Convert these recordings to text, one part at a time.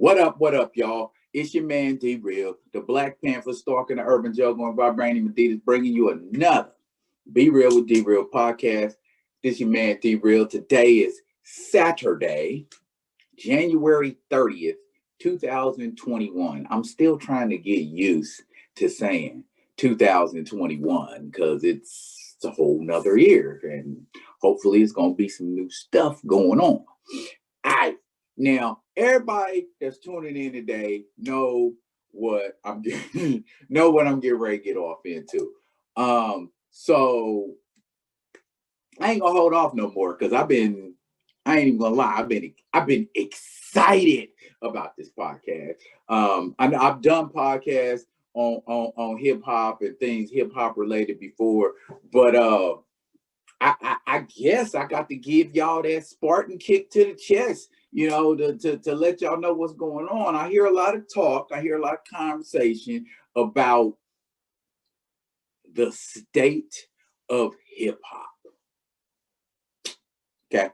What up, y'all? It's your man D-Real, the Black Panther stalking the urban jungle and vibrating Adidas, bringing you another Be Real with D-Real podcast. This your man D-Real. Today is Saturday, January 30th, 2021. I'm still trying to get used to saying 2021 because it's a whole nother year and hopefully it's going to be some new stuff going on. Now, everybody that's tuning in today know what I'm getting ready to get off into. So I ain't gonna hold off no more because I ain't even gonna lie, I've been excited about this podcast. I've done podcasts on hip hop and things hip hop related before, but I guess I got to give y'all that Spartan kick to the chest, to let y'all know what's going on. I hear a lot of talk. I hear a lot of conversation about the state of hip hop. Okay.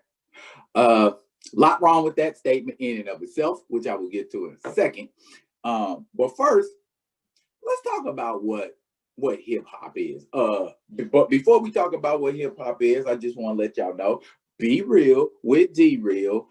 A lot wrong with that statement in and of itself, which I will get to in a second. But first, let's talk about what hip hop is. But before we talk about what hip hop is, I just want to let y'all know, Be Real with D-Real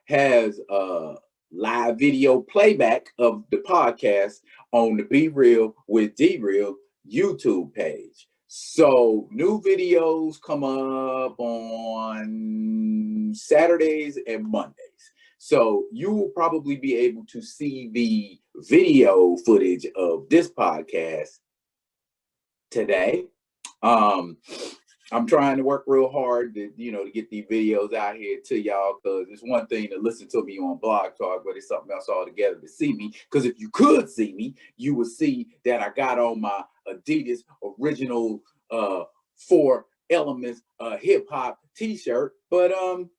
has a live video playback of the podcast on the Be Real with D-Real YouTube page. So new videos come up on Saturdays and Mondays. So you will probably be able to see the video footage of this podcast today. I'm trying to work real hard to get these videos out here to y'all, because it's one thing to listen to me on Blog Talk, but it's something else altogether to see me. Because if you could see me, you would see that I got on my Adidas original 4 Elements hip hop t-shirt. But I'm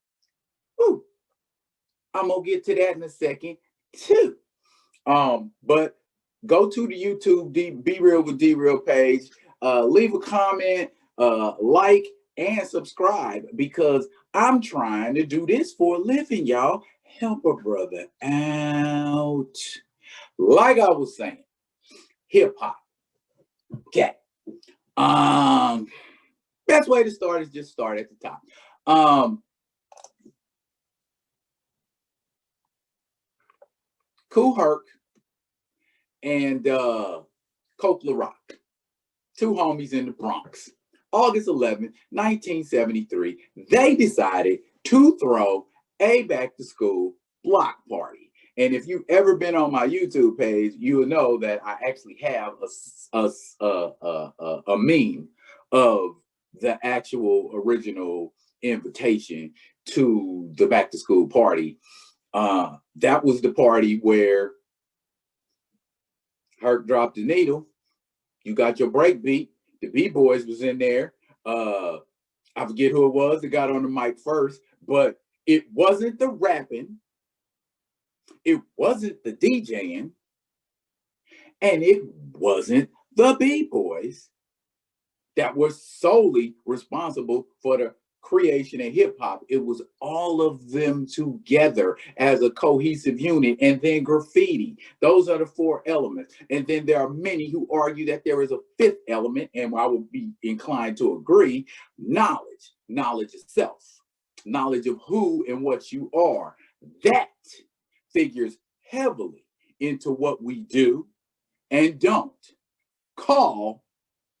gonna get to that in a second too. But go to the YouTube Be Real with D-Real page, leave a comment, like, and subscribe, because I'm trying to do this for a living, y'all. Help a brother out. Like I was saying, hip hop. Okay. Best way to start is just start at the top. Kool Herc and Coke La Rock, 2 homies in the Bronx. August 11th, 1973, they decided to throw a back-to-school block party. And if you've ever been on my YouTube page, you will know that I actually have a meme of the actual original invitation to the back-to-school party. That was the party where Herc dropped the needle. You got your break beat. The B-Boys was in there. I forget who it was that got on the mic first, but it wasn't the rapping. It wasn't the DJing. And it wasn't the B-Boys that were solely responsible for the creation of hip hop. It was all of them together as a cohesive unit. And then graffiti. Those are the 4 elements. And then there are many who argue that there is a 5th element, and I would be inclined to agree: knowledge. Knowledge itself. Knowledge of who and what you are. That figures heavily into what we do and don't call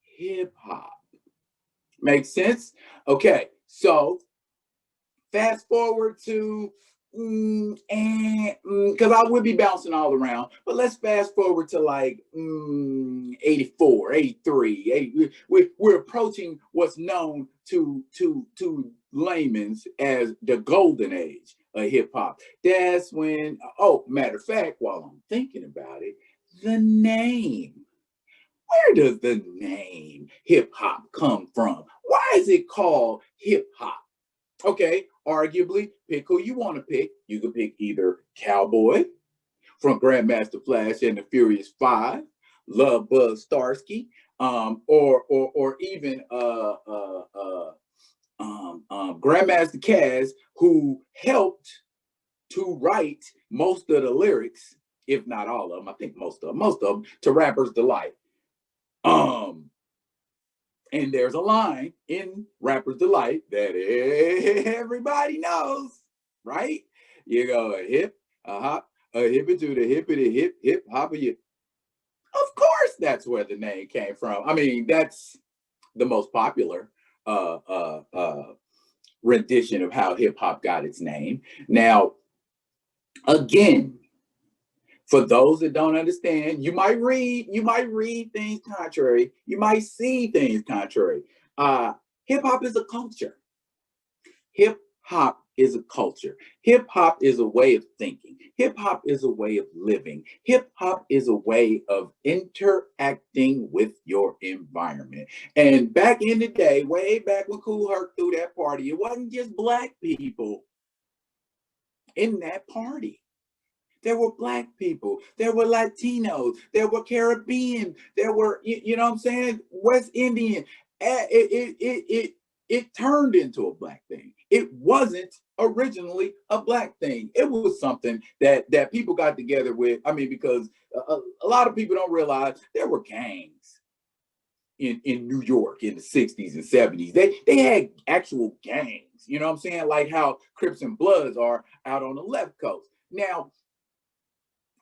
hip hop. Make sense? Okay, so fast forward to, because I would be bouncing all around, but let's fast forward to like 84, 83. We're approaching what's known to layman's as the golden age of hip hop. That's when, matter of fact, while I'm thinking about it, the name. Where does the name hip hop come from? Why is it called hip hop? Okay, arguably, pick who you want to pick. You can pick either Cowboy from Grandmaster Flash and the Furious 5, Love Buzz Starsky, or even Grandmaster Caz, who helped to write most of the lyrics, if not all of them. I think most of them to Rapper's Delight. And there's a line in Rapper's Delight that everybody knows, right? You go a hip, a hop, a hippie to the hippity hip, hip, hop, you. Of course, that's where the name came from. I mean, that's the most popular rendition of how hip hop got its name. Now, again, for those that don't understand, you might read things contrary. You might see things contrary. Hip hop is a culture. Hip hop is a culture. Hip hop is a way of thinking. Hip hop is a way of living. Hip hop is a way of interacting with your environment. And back in the day, way back when Kool Herc threw that party, it wasn't just black people in that party. There were black people, there were Latinos, there were Caribbean, there were, you know what I'm saying, West Indian. It turned into a black thing. It wasn't originally a black thing. It was something that people got together with. I mean, because a lot of people don't realize there were gangs in New York in the 60s and 70s. They had actual gangs, you know what I'm saying? Like how Crips and Bloods are out on the left coast. Now,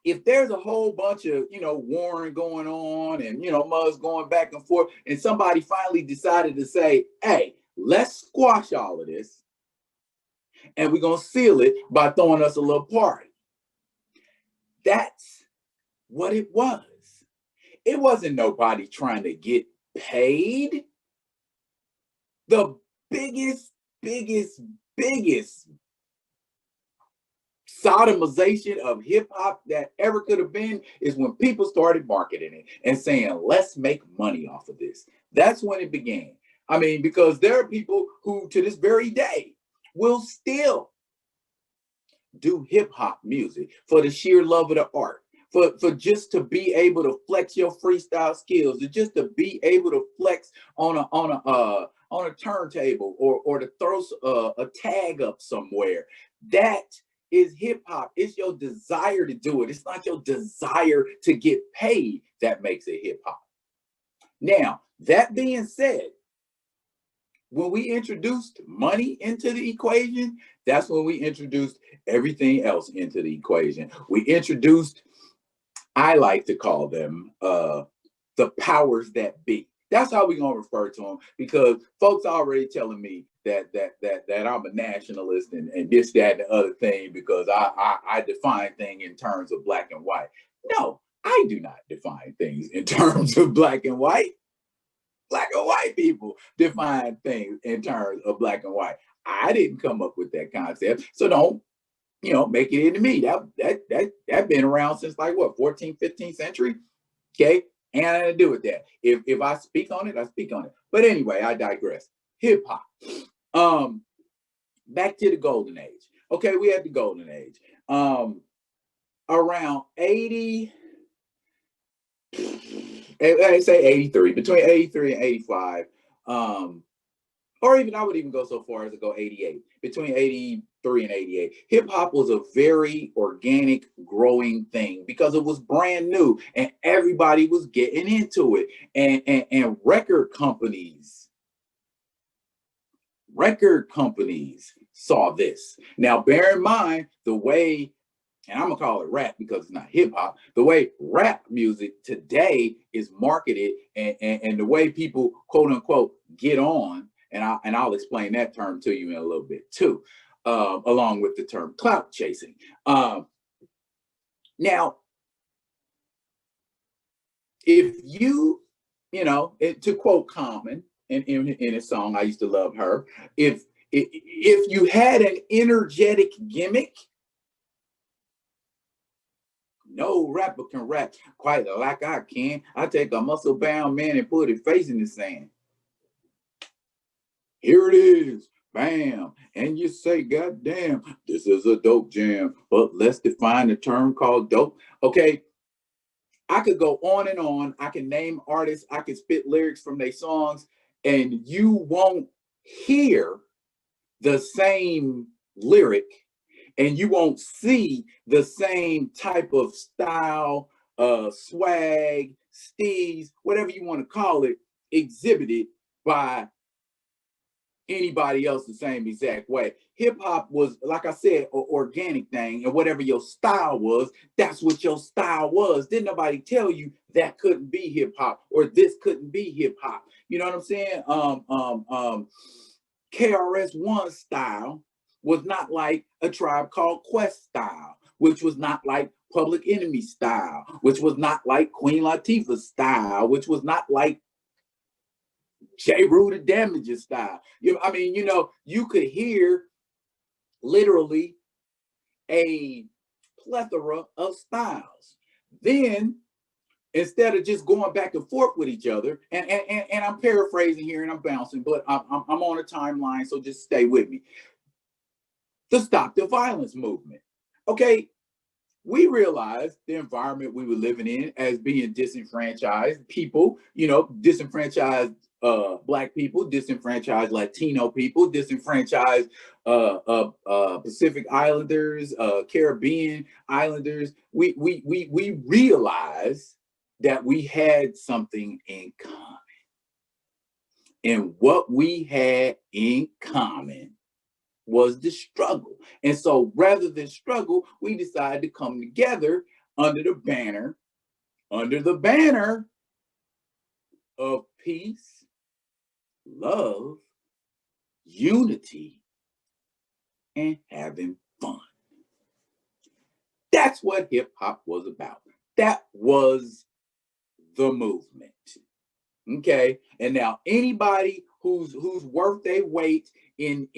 if there's a whole bunch of, warring going on and, mugs going back and forth, and somebody finally decided to say, hey, let's squash all of this, and we're going to seal it by throwing us a little party. That's what it was. It wasn't nobody trying to get paid. The biggest sodomization of hip hop that ever could have been is when people started marketing it and saying, let's make money off of this. That's when it began. I mean, because there are people who to this very day will still do hip hop music for the sheer love of the art, for just to be able to flex your freestyle skills, or just to be able to flex on a turntable, or to throw a tag up somewhere. That is hip hop. It's your desire to do it. It's not your desire to get paid that makes it hip hop. Now, that being said, when we introduced money into the equation, that's when we introduced everything else into the equation. We introduced, I like to call them, the powers that be. That's how we're going to refer to them, because folks are already telling me that I'm a nationalist and this, that, and the other thing, because I define things in terms of black and white. No, I do not define things in terms of black and white. Black and white people define things in terms of black and white. I didn't come up with that concept, so don't make it into me. That been around since like what, 14th, 15th century. Okay, and I had to do with that. If I speak on it, I speak on it. But anyway, I digress. Hip hop. Back to the golden age. Okay, we had the golden age. Around 80. I say 83, between 83 and 85, or even I would even go so far as to go 88, between 83 and 88. Hip hop was a very organic, growing thing because it was brand new and everybody was getting into it. And record companies saw this. Now, bear in mind the way, and I'm gonna call it rap because it's not hip hop, the way rap music today is marketed, and the way people quote unquote get on, and I'll explain that term to you in a little bit too, along with the term clout chasing. Now, if you to quote Common in a song, I used to love her, if you had an energetic gimmick, no rapper can rap quite like I can. I take a muscle-bound man and put his face in the sand. Here it is, bam. And you say, God damn, this is a dope jam. But let's define the term called dope. Okay, I could go on and on. I can name artists. I can spit lyrics from their songs, and you won't hear the same lyric and you won't see the same type of style, swag, steez, whatever you want to call it, exhibited by anybody else the same exact way. Hip hop was, like I said, an organic thing, and whatever your style was, that's what your style was. Didn't nobody tell you that couldn't be hip hop or this couldn't be hip hop. You know what I'm saying? KRS-One style was not like a Tribe Called Quest style, which was not like Public Enemy style, which was not like Queen Latifah style, which was not like J. Rue the Damages style. I mean, you could hear literally a plethora of styles. Then, instead of just going back and forth with each other, and I'm paraphrasing here and I'm bouncing, but I'm on a timeline, so just stay with me. The Stop the Violence movement. Okay, we realized the environment we were living in as being disenfranchised people, disenfranchised Black people, disenfranchised Latino people, disenfranchised Pacific Islanders, Caribbean Islanders. We realized that we had something in common. And what we had in common was the struggle. And so rather than struggle, we decided to come together under the banner of peace, love, unity, and having fun. That's what hip hop was about. That was the movement. Okay. And now anybody who's worth their weight in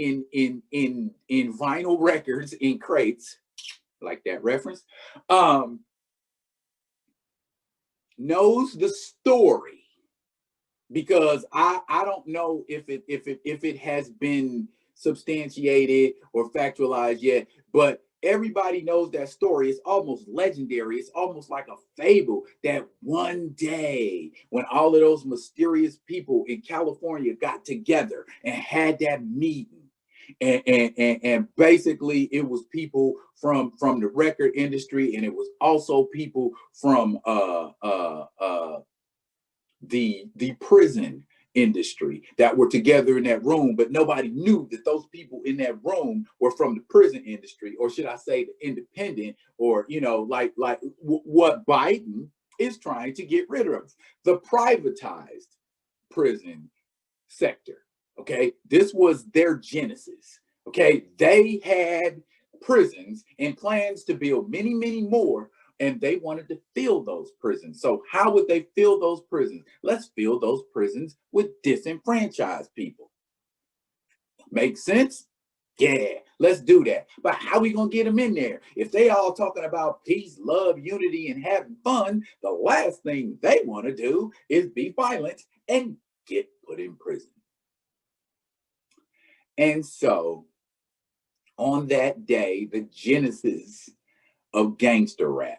vinyl records in crates, like that reference, knows the story, because I don't know if it has been substantiated or factualized yet, but everybody knows that story. It's almost legendary. It's almost like a fable that one day when all of those mysterious people in California got together and had that meeting, and basically it was people from the record industry, and it was also people from the prison industry that were together in that room, but nobody knew that those people in that room were from the prison industry, or should I say the independent, or like what Biden is trying to get rid of, the privatized prison sector. Okay, this was their genesis. Okay, they had prisons and plans to build many, many more, and they wanted to fill those prisons. So how would they fill those prisons? Let's fill those prisons with disenfranchised people. Make sense? Yeah, let's do that. But how are we going to get them in there? If they all talking about peace, love, unity, and having fun, the last thing they want to do is be violent and get put in prison. And so on that day, the genesis of gangster rap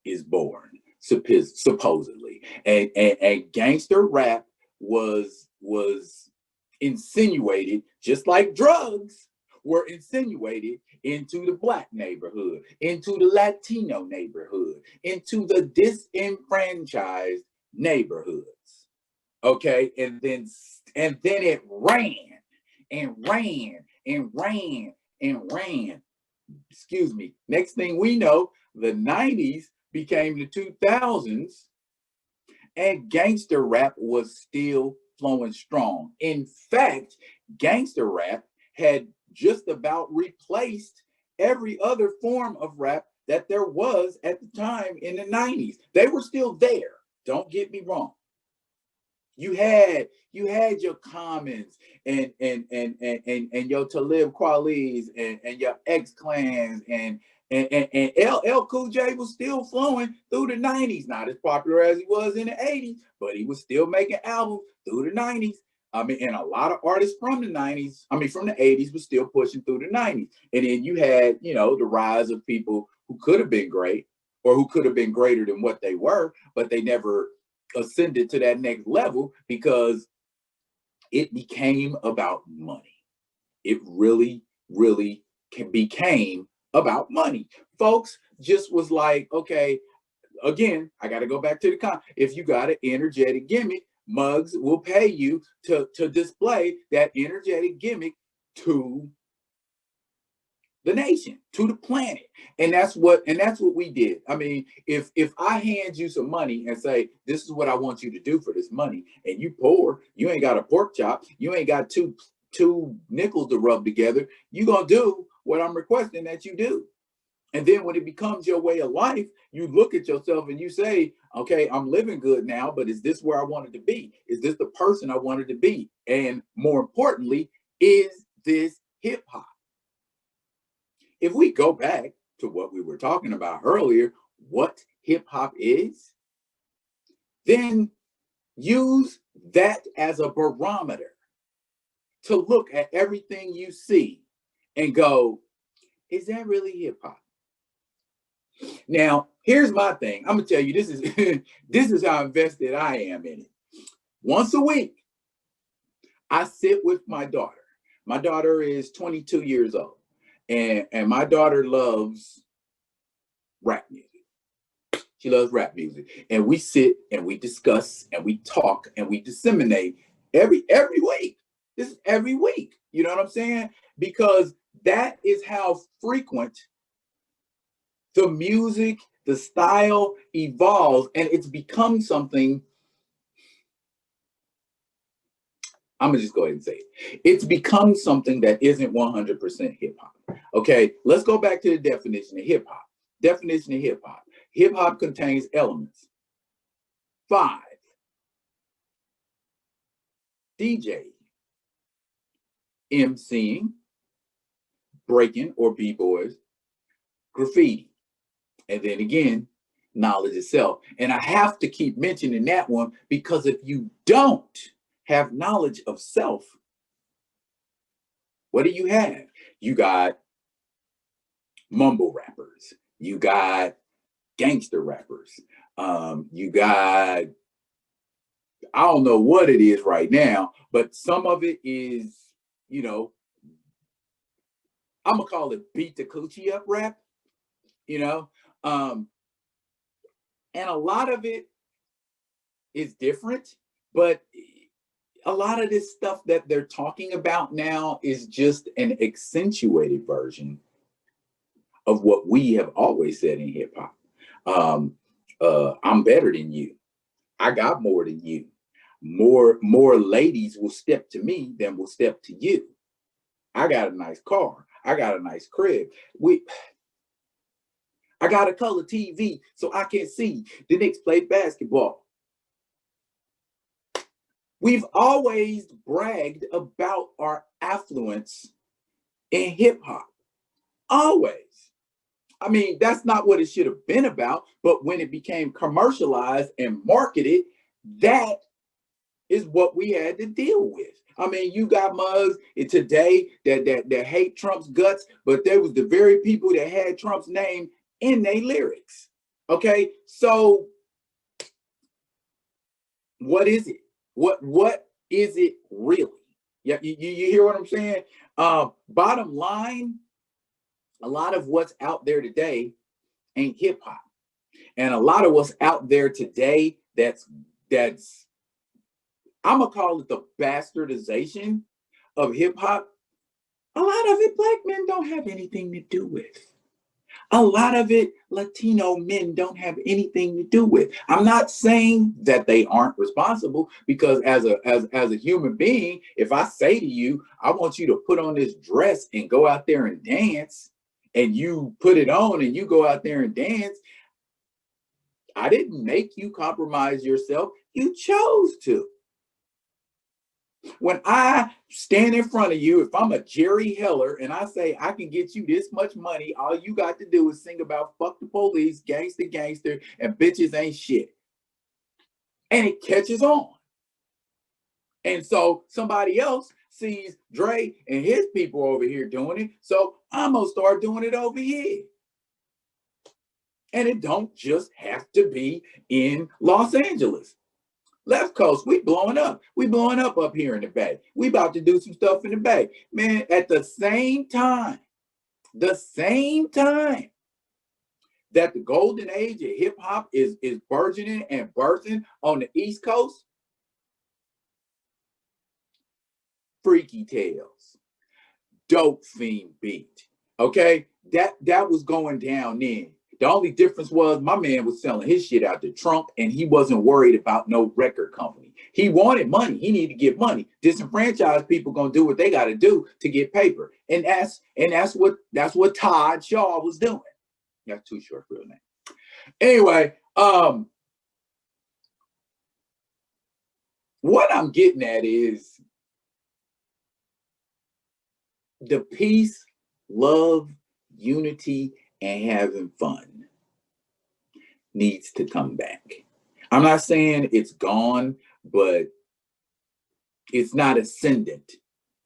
is born, supposedly. And gangster rap was insinuated, just like drugs were insinuated, into the Black neighborhood, into the Latino neighborhood, into the disenfranchised neighborhoods. Okay, and then it ran and ran and ran and ran. Excuse me. Next thing we know, the 90s became the 2000s, and gangster rap was still flowing strong. In fact, gangster rap had just about replaced every other form of rap that there was at the time in the 90s. They were still there. Don't get me wrong. You had your Commons and your Talib Kweli's and your X-Clans and LL Cool J was still flowing through the 90s. Not as popular as he was in the 80s, but he was still making albums through the 90s. I mean, and a lot of artists from the 90s, from the 80s, was still pushing through the 90s. And then you had, the rise of people who could have been great, or who could have been greater than what they were, but they never ascended to that next level because it became about money. It really, really became about money. Folks just was like, okay, again, I got to go back to the if you got an energetic gimmick, mugs will pay you to display that energetic gimmick to the nation, to the planet. And that's what we did. I mean, if I hand you some money and say, this is what I want you to do for this money, and you poor, you ain't got a pork chop, you ain't got two nickels to rub together, you gonna do what I'm requesting that you do. And then when it becomes your way of life, you look at yourself and you say, okay, I'm living good now, but is this where I wanted to be? Is this the person I wanted to be? And more importantly, is this hip hop? If we go back to what we were talking about earlier, what hip hop is, then use that as a barometer to look at everything you see and go, is that really hip hop? Now, here's my thing. I'm gonna tell you, this is this is how invested I am in it. Once a week, I sit with my daughter. My daughter is 22 years old, and my daughter loves rap music. She loves rap music, and we sit and we discuss and we talk and we disseminate every week. This is every week. You know what I'm saying? Because that is how frequent the music, the style evolves, and it's become something. I'm gonna just go ahead and say it. It's become something that isn't 100% hip hop. Okay, let's go back to the definition of hip hop. Definition of hip hop. Hip hop contains elements. 5, DJ, MCing, breaking or b-boys, graffiti, and then again, knowledge itself. And I have to keep mentioning that one because if you don't have knowledge of self, what do you have? You got mumble rappers, you got gangster rappers, you got, I don't know what it is right now, but some of it is, you know, I'm gonna call it beat the coochie up rap, you know, and a lot of it is different, but a lot of this stuff that they're talking about now is just an accentuated version of what we have always said in hip hop. I'm better than you. I got more than you. More ladies will step to me than will step to you. I got a nice car. I got a nice crib. I got a color TV so I can see the Knicks play basketball. We've always bragged about our affluence in hip hop. Always. I mean, that's not what it should have been about, but when it became commercialized and marketed, that is what we had to deal with. I mean, you got mugs today that hate Trump's guts, but there was the very people that had Trump's name in their lyrics. Okay, so what is it? What is it really? Yeah, you hear what I'm saying? Bottom line, a lot of what's out there today ain't hip hop, and a lot of what's out there today that's I'm gonna call it the bastardization of hip hop. A lot of it black men don't have anything to do with. A lot of it Latino men don't have anything to do with. I'm not saying that they aren't responsible, because as a human being, if I say to you, I want you to put on this dress and go out there and dance, and you put it on and you go out there and dance, I didn't make you compromise yourself. You chose to. When I stand in front of you, if I'm a Jerry Heller and I say I can get you this much money, all you got to do is sing about fuck the police, gangster, gangster, and bitches ain't shit. And it catches on. And so somebody else sees Dre and his people over here doing it, so I'm gonna start doing it over here. And it don't just have to be in Los Angeles. Left Coast, we blowing up. We blowing up here in the Bay. We about to do some stuff in the Bay. Man, at the same time The same time that the golden age of hip hop is burgeoning and birthing on the East Coast, Freaky Tales, Dope Fiend Beat. Okay, that was going down then. The only difference was my man was selling his shit out to Trump, and he wasn't worried about no record company. He wanted money. He needed to get money. Disenfranchised people gonna do what they got to do to get paper, and that's what Todd Shaw was doing. That's too short for real name. Anyway, what I'm getting at is the peace, love, unity, and having fun needs to come back. I'm not saying it's gone, but it's not ascendant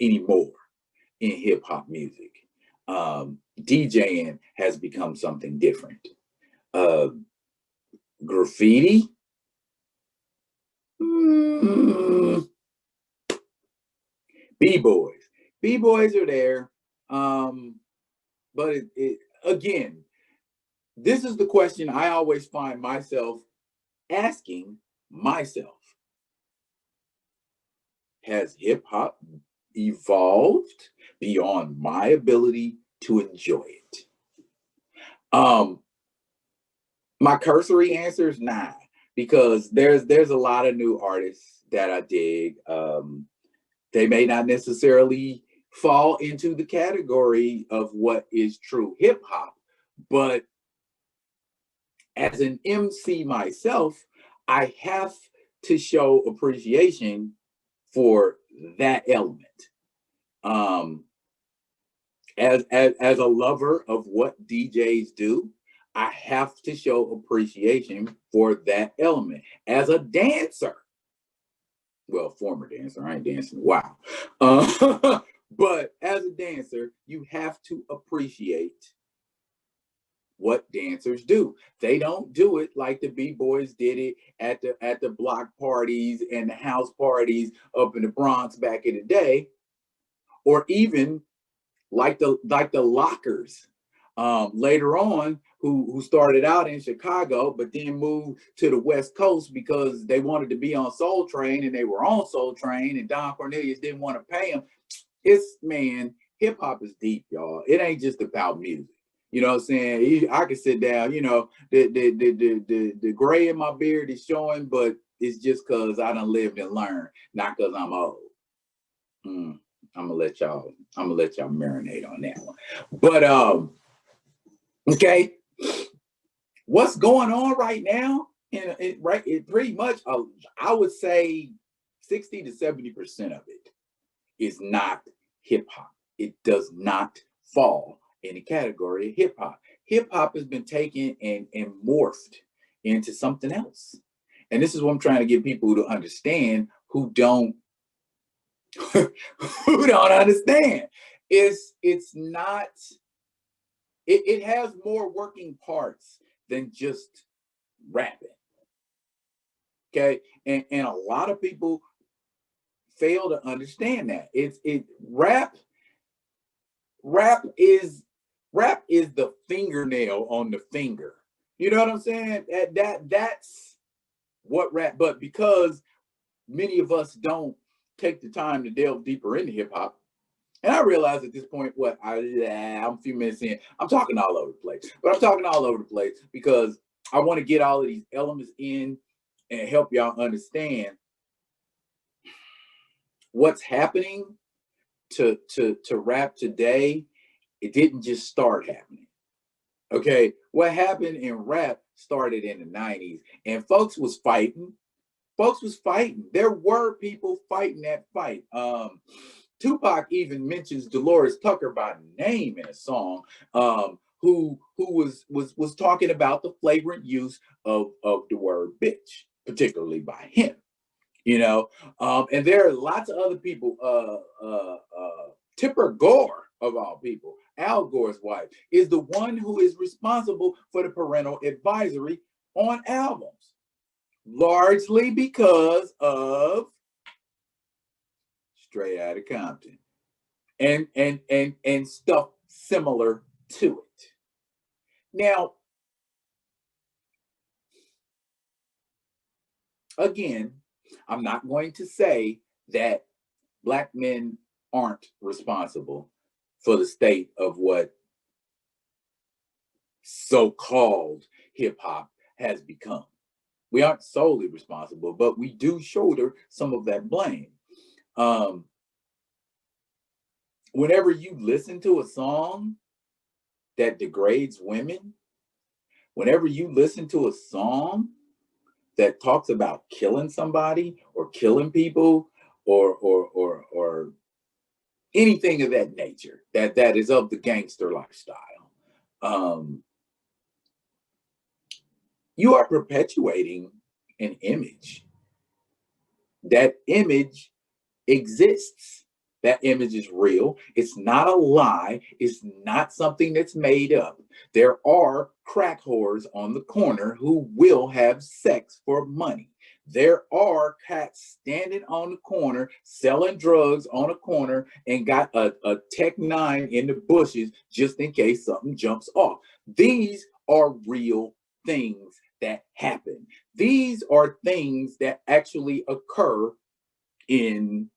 anymore in hip hop music. DJing has become something different. Graffiti, B-boys. B-boys are there. But again, this is the question I always find myself asking myself. Has hip hop evolved beyond my ability to enjoy it? My cursory answer is nah, because there's a lot of new artists that I dig. They may not necessarily fall into the category of what is true hip hop, but as an MC myself, I have to show appreciation for that element. As a lover of what DJs do, I have to show appreciation for that element. As a dancer, well, former dancer, I ain't dancing in a while. But as a dancer, you have to appreciate what dancers do. They don't do it like the B-boys did it at the block parties and the house parties up in the Bronx back in the day, or even like the Lockers later on, who started out in Chicago but then moved to the West Coast because they wanted to be on Soul Train, and they were on Soul Train, and Don Cornelius didn't want to pay them. Man, hip hop is deep, y'all. It ain't just about music. You know what I'm saying? I can sit down, the gray in my beard is showing, but it's just because I done lived and learned, not because I'm old. I'm gonna let y'all marinate on that one. But okay, what's going on right now? It pretty much, I would say 60 to 70% of it is not hip hop. It does not fall in the category of hip hop. Hip hop has been taken and morphed into something else. And this is what I'm trying to get people to understand who don't understand. It's not, it has more working parts than just rapping. Okay. And a lot of people fail to understand that. Rap is the fingernail on the finger. You know what I'm saying? That's what rap, but because many of us don't take the time to delve deeper into hip hop, and I realize at this point, I'm a few minutes in, I'm talking all over the place. But I'm talking all over the place because I want to get all of these elements in and help y'all understand what's happening to rap today. It didn't just start happening. Okay, what happened in rap started in the 90s, and folks was fighting. There were people fighting that fight. Tupac even mentions Dolores Tucker by name in a song, who was talking about the flagrant use of the word bitch, particularly by him. And there are lots of other people. Tipper Gore, of all people, Al Gore's wife, is the one who is responsible for the parental advisory on albums, largely because of Straight Outta Compton and stuff similar to it. Now, again, I'm not going to say that Black men aren't responsible for the state of what so-called hip hop has become. We aren't solely responsible, but we do shoulder some of that blame. Whenever you listen to a song that degrades women, whenever you listen to a song that talks about killing somebody or killing people or anything of that nature that is of the gangster lifestyle, you are perpetuating an image. That image exists. That image is real. It's not a lie. It's not something that's made up. There are crack whores on the corner who will have sex for money. There are cats standing on the corner selling drugs on a corner and got a Tech 9 in the bushes just in case something jumps off. These are real things that happen. These are things that actually occur in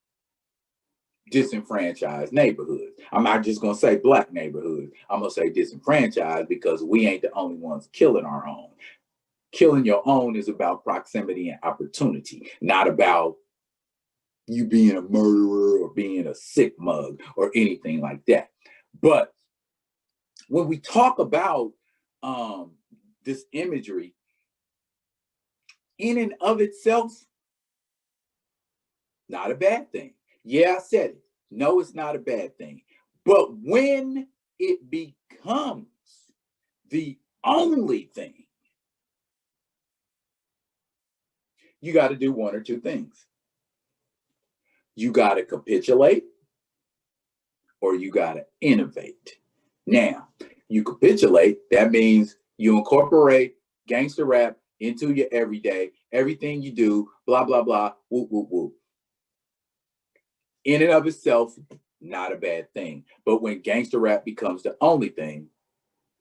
disenfranchised neighborhoods. I'm not just going to say Black neighborhoods. I'm going to say disenfranchised because we ain't the only ones killing our own. Killing your own is about proximity and opportunity, not about you being a murderer or being a sick mug or anything like that. But when we talk about this imagery, in and of itself, not a bad thing. Yeah, I said it. No, it's not a bad thing. But when it becomes the only thing, you got to do one or two things. You got to capitulate or you got to innovate. Now, you capitulate, that means you incorporate gangster rap into your everyday, everything you do, blah, blah, blah, whoop, whoop, whoop. In and of itself, not a bad thing. But when gangster rap becomes the only thing,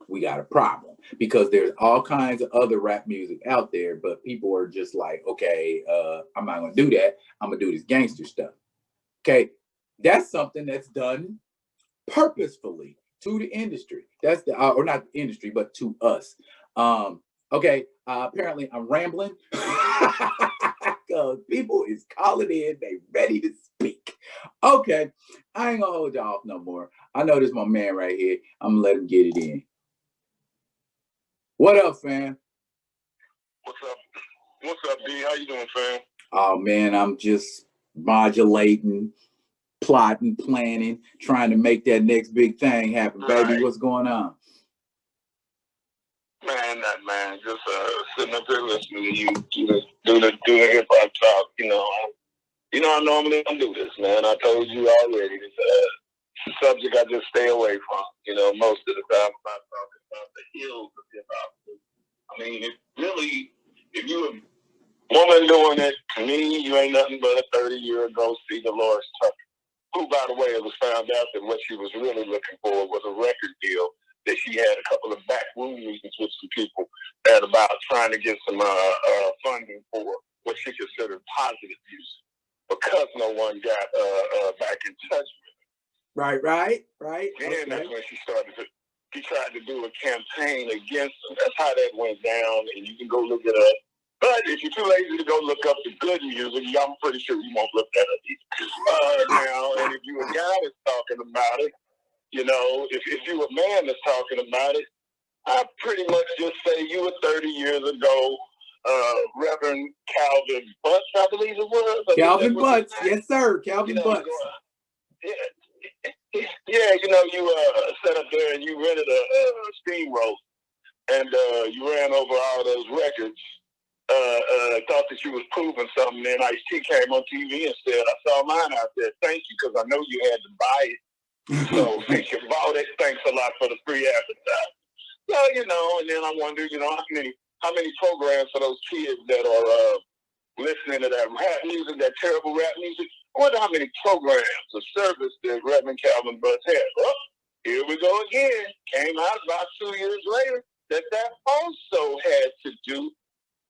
we got a problem because there's all kinds of other rap music out there, but people are just like, okay, I'm not going to do that. I'm going to do this gangster stuff. Okay, that's something that's done purposefully to the industry. That's the, or not the industry, but to us. Okay, apparently I'm rambling because people is calling in, they ready to speak. Okay, I ain't gonna hold y'all off no more. I know this my man right here. I'm gonna let him get it in. What up, fam? What's up? What's up, D? How you doing, fam? Oh man, I'm just modulating, plotting, planning, trying to make that next big thing happen. Right. Baby, what's going on? Man, just sitting up here listening to you do the hip hop talk. You know, I normally don't do this, man. I told you already. It's a subject I just stay away from. You know, most of the time I'm not talking about the ills of hip hop. I mean, it really, if you a woman doing it, to me, you ain't nothing but a 30-year-ago see Dolores Tucker, who, by the way, it was found out that what she was really looking for was a record deal that she had a couple of backroom meetings with some people at about trying to get some funding for what she considered positive music because no one got back in touch with her. Right. Then that's when she tried to do a campaign against them. That's how that went down, and you can go look it up. But if you're too lazy to go look up the good music, I'm pretty sure you won't look that up now. And if you're a guy that's talking about it, you know, if you're a man that's talking about it, I pretty much just say you were 30 years ago, Reverend Calvin Butts, I believe it was. Calvin Butts, yes, sir. Calvin Butts. Yeah, you know, you sat up there and you rented a steamroller, and you ran over all those records. Thought that you was proving something. Then Ice-T came on TV and said, I saw mine out there. Thank you, because I know you had to buy it. So since you bought it, thanks a lot for the free advertising. Well, you know, and then I wonder, you know, how many programs for those kids that are listening to that rap music, that terrible rap music. I wonder how many programs or service that Reverend Calvin Butts had. Well, here we go again. came out about 2 years later that also had to do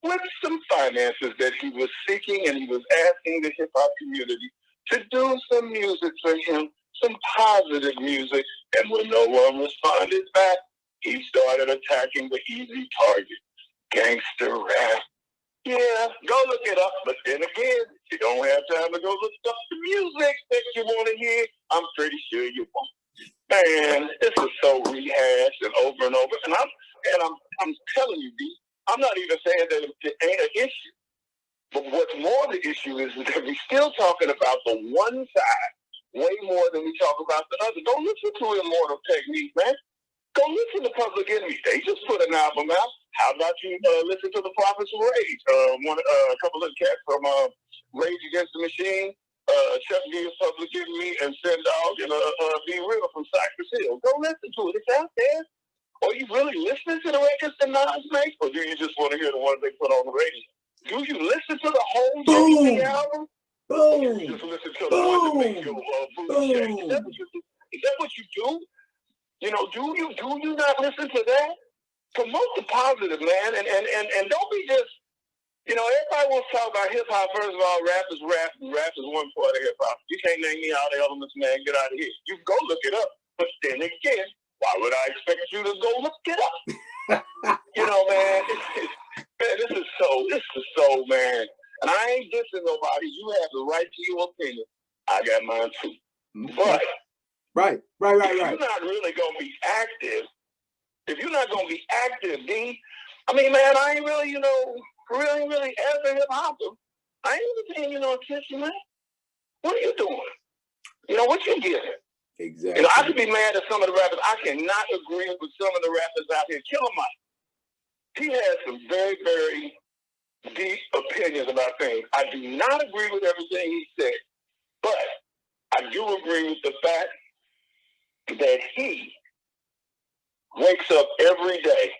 with some finances that he was seeking, and he was asking the hip hop community to do some music for him, some positive music. And when no one responded back, he started attacking the easy target, gangster rap. Yeah, go look it up. But then again, if you don't have time to go look up the music that you want to hear, I'm pretty sure you won't. Man, this is so rehashed and over and over. And I'm telling you, D, I'm not even saying that it ain't an issue. But what's more the issue is that we're still talking about the one side way more than we talk about the other. Go listen to Immortal Technique, man. Go listen to Public Enemy. They just put an album out. How about you listen to the Prophets of Rage? A couple of cats from Rage Against the Machine, Chuck D, Public Enemy, and Send Dog, and Be Real from Cypress Hill. Go listen to it. It's out there. Are you really listening to the records that Nas makes, or do you just want to hear the ones they put on the radio? Do you listen to the whole Jay-Z album? Boom. Or you just listen to the one that makes your booty shake? Is that what you do? Is that what you do? You know, do you not listen to that? Promote the positive, man, and don't be just, you know, everybody wants to talk about hip hop. First of all, rap is rap, and rap is one part of hip hop. You can't name me all the elements, man. Get out of here. You can go look it up, but then again, why would I expect you to go look it up? You know, man, man, this is so, man. And I ain't dissing nobody. You have the right to your opinion. I got mine too. Mm-hmm. But right. If you're not really gonna be active, D, I mean, man, I ain't really, you know, really as a hip hopper, I ain't even paying you no attention, man. What are you doing? You know, what you getting? Exactly. You know, I could be mad at some of the rappers. I cannot agree with some of the rappers out here. Killer Mike. He has some very, very deep opinions about things. I do not agree with everything he said, but I do agree with the fact that he wakes up every day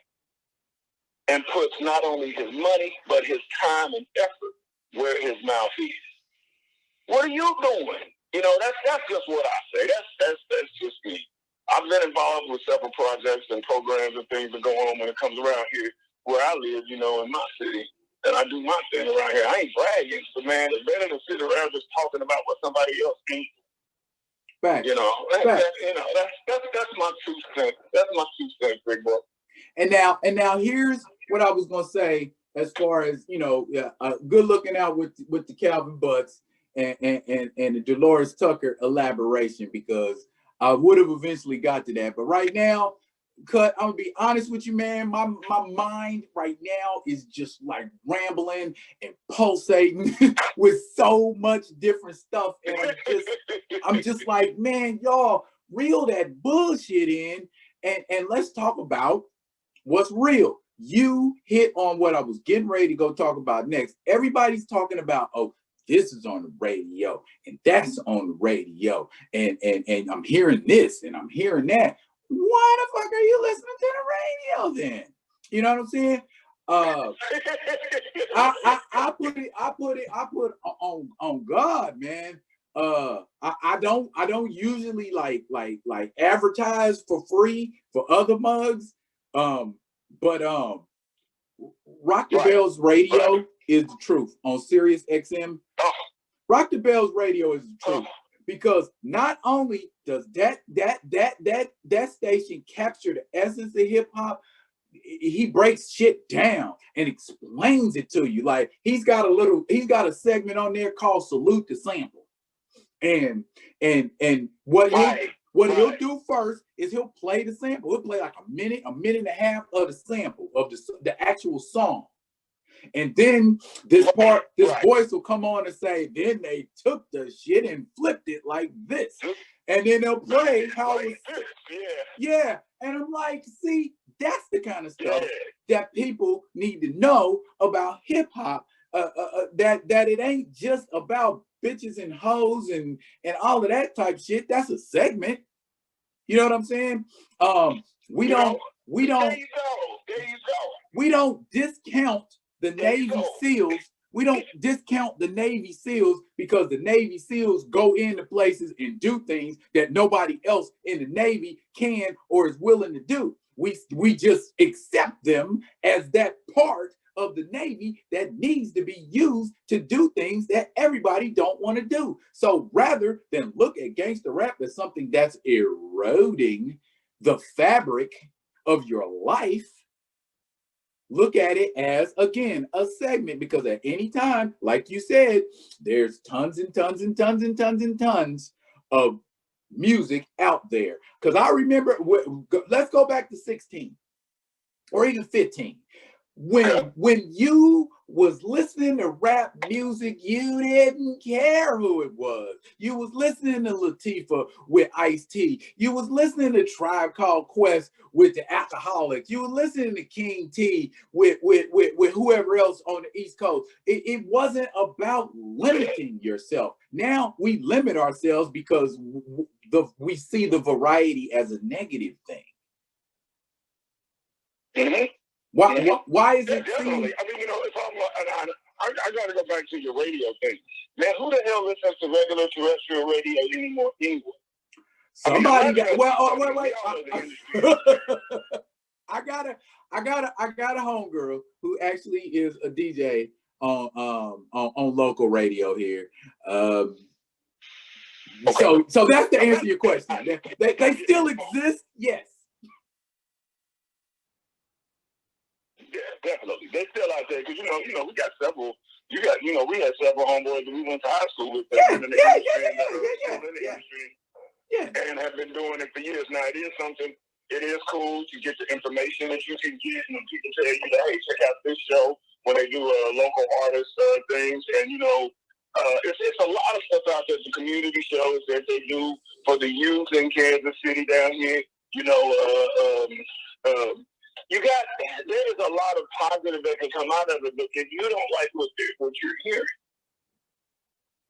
and puts not only his money, but his time and effort where his mouth is. What are you doing? You know, that's just what I say. That's just me. I've been involved with several projects and programs and things that go on when it comes around here where I live, you know, in my city. And I do my thing around here. I ain't bragging, but man, it's better to sit around just talking about what somebody else ain't. Right. You know, that's my 2 cents. That's my 2 cents, big boy. And now here's what I was gonna say as far as, you know, good looking out with the Calvin Butts and the Dolores Tucker elaboration, because I would have eventually got to that. But right now, I'm gonna be honest with you, man. My mind right now is just like rambling and pulsating with so much different stuff, and I'm just like, man, y'all reel that bullshit in, and let's talk about what's real. You hit on what I was getting ready to go talk about next. Everybody's talking about, oh, this is on the radio and that's on the radio, and I'm hearing this and I'm hearing that. Why the fuck are you listening to the radio then? You know what I'm saying? I put on God, man. I don't usually like advertise for free for other mugs. But Rock the Bells Radio is the truth on Sirius XM. Rock the Bells Radio is the truth, because not only does that station capture the essence of hip hop, he breaks shit down and explains it to you. Like he's got a segment on there called Salute the Sample. And what he'll do first is he'll play the sample. He'll play like a minute and a half of the sample of the actual song. And then this voice will come on and say, then they took the shit and flipped it like this. And then they'll play how it was. Yeah. And I'm like, see, that's the kind of stuff that people need to know about hip hop. That it ain't just about bitches and hoes and all of that type shit. That's a segment. You know what I'm saying? We don't discount the Navy SEALs We don't discount the Navy SEALs because the Navy SEALs go into places and do things that nobody else in the Navy can or is willing to do. We just accept them as that part of the Navy that needs to be used to do things that everybody don't want to do. So rather than look at gangster rap as something that's eroding the fabric of your life, look at it as, again, a segment, because at any time, like you said, there's tons and tons and tons and tons and tons of music out there. Because I remember, let's go back to 16 or even 15. When you was listening to rap music, you didn't care who it was. You was listening to Latifah with Ice-T. You was listening to Tribe Called Quest with the Alcoholics. You were listening to King T with whoever else on the East Coast. It wasn't about limiting yourself. Now we limit ourselves because we see the variety as a negative thing. Mm-hmm. Why is it? Definitely. I mean, it's all. I got to go back to your radio thing, man. Who the hell listens to regular terrestrial radio anymore? Somebody got. Well, wait. I got a homegirl who actually is a DJ on local radio here. Okay. So that's the answer to your question. They still exist, yes. Yeah, definitely. They're still out there because we got several. We had several homeboys that we went to high school with. Yeah. And have been doing it for years. Now it is something. It is cool to get the information that you can get, and people tell you that, hey, check out this show when they do local artist things, and it's a lot of stuff out there. The community shows that they do for the youth in Kansas City down here. There is a lot of positive that can come out of it, but if you don't like what you're hearing,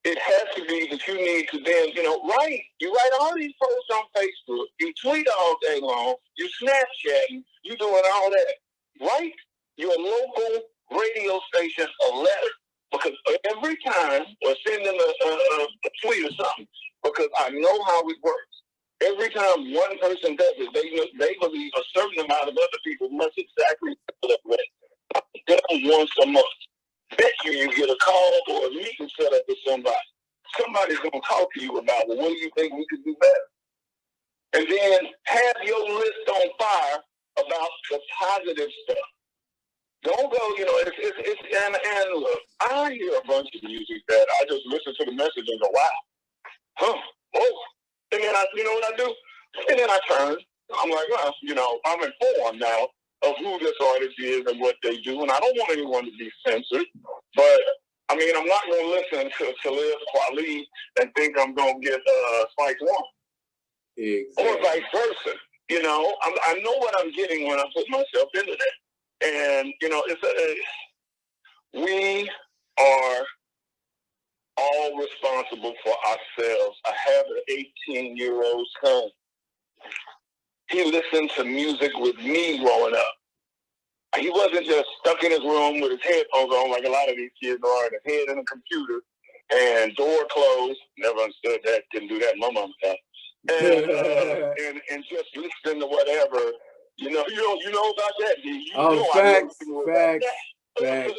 it has to be that you need to then, write. You write all these posts on Facebook, you tweet all day long, you Snapchatting, you doing all that. Write your local radio station a letter, because every time, or send them a tweet or something, because I know how it works. Every time one person does it, they believe a certain amount of other people must exactly do that way. Once a month. Bet you get a call or a meeting set up with somebody. Somebody's going to talk to you about, well, what do you think we could do better? And then have your list on fire about the positive stuff. Don't go, and look, I hear a bunch of music that I just listen to the message and go, wow, and then what I do? And then I turn. I'm like, I'm informed now of who this artist is and what they do, and I don't want anyone to be censored. But I mean, I'm not going to listen to Talib Kweli and think I'm going to get Spike One, exactly. Or vice versa. I know what I'm getting when I put myself into that, and we are all responsible for ourselves. I have an 18-year-old son. He listened to music with me growing up. He wasn't just stuck in his room with his headphones on like a lot of these kids are, and his head in a computer and door closed. Never understood that. Didn't do that in my mom's house. And just listening to whatever. You know about that. Facts. And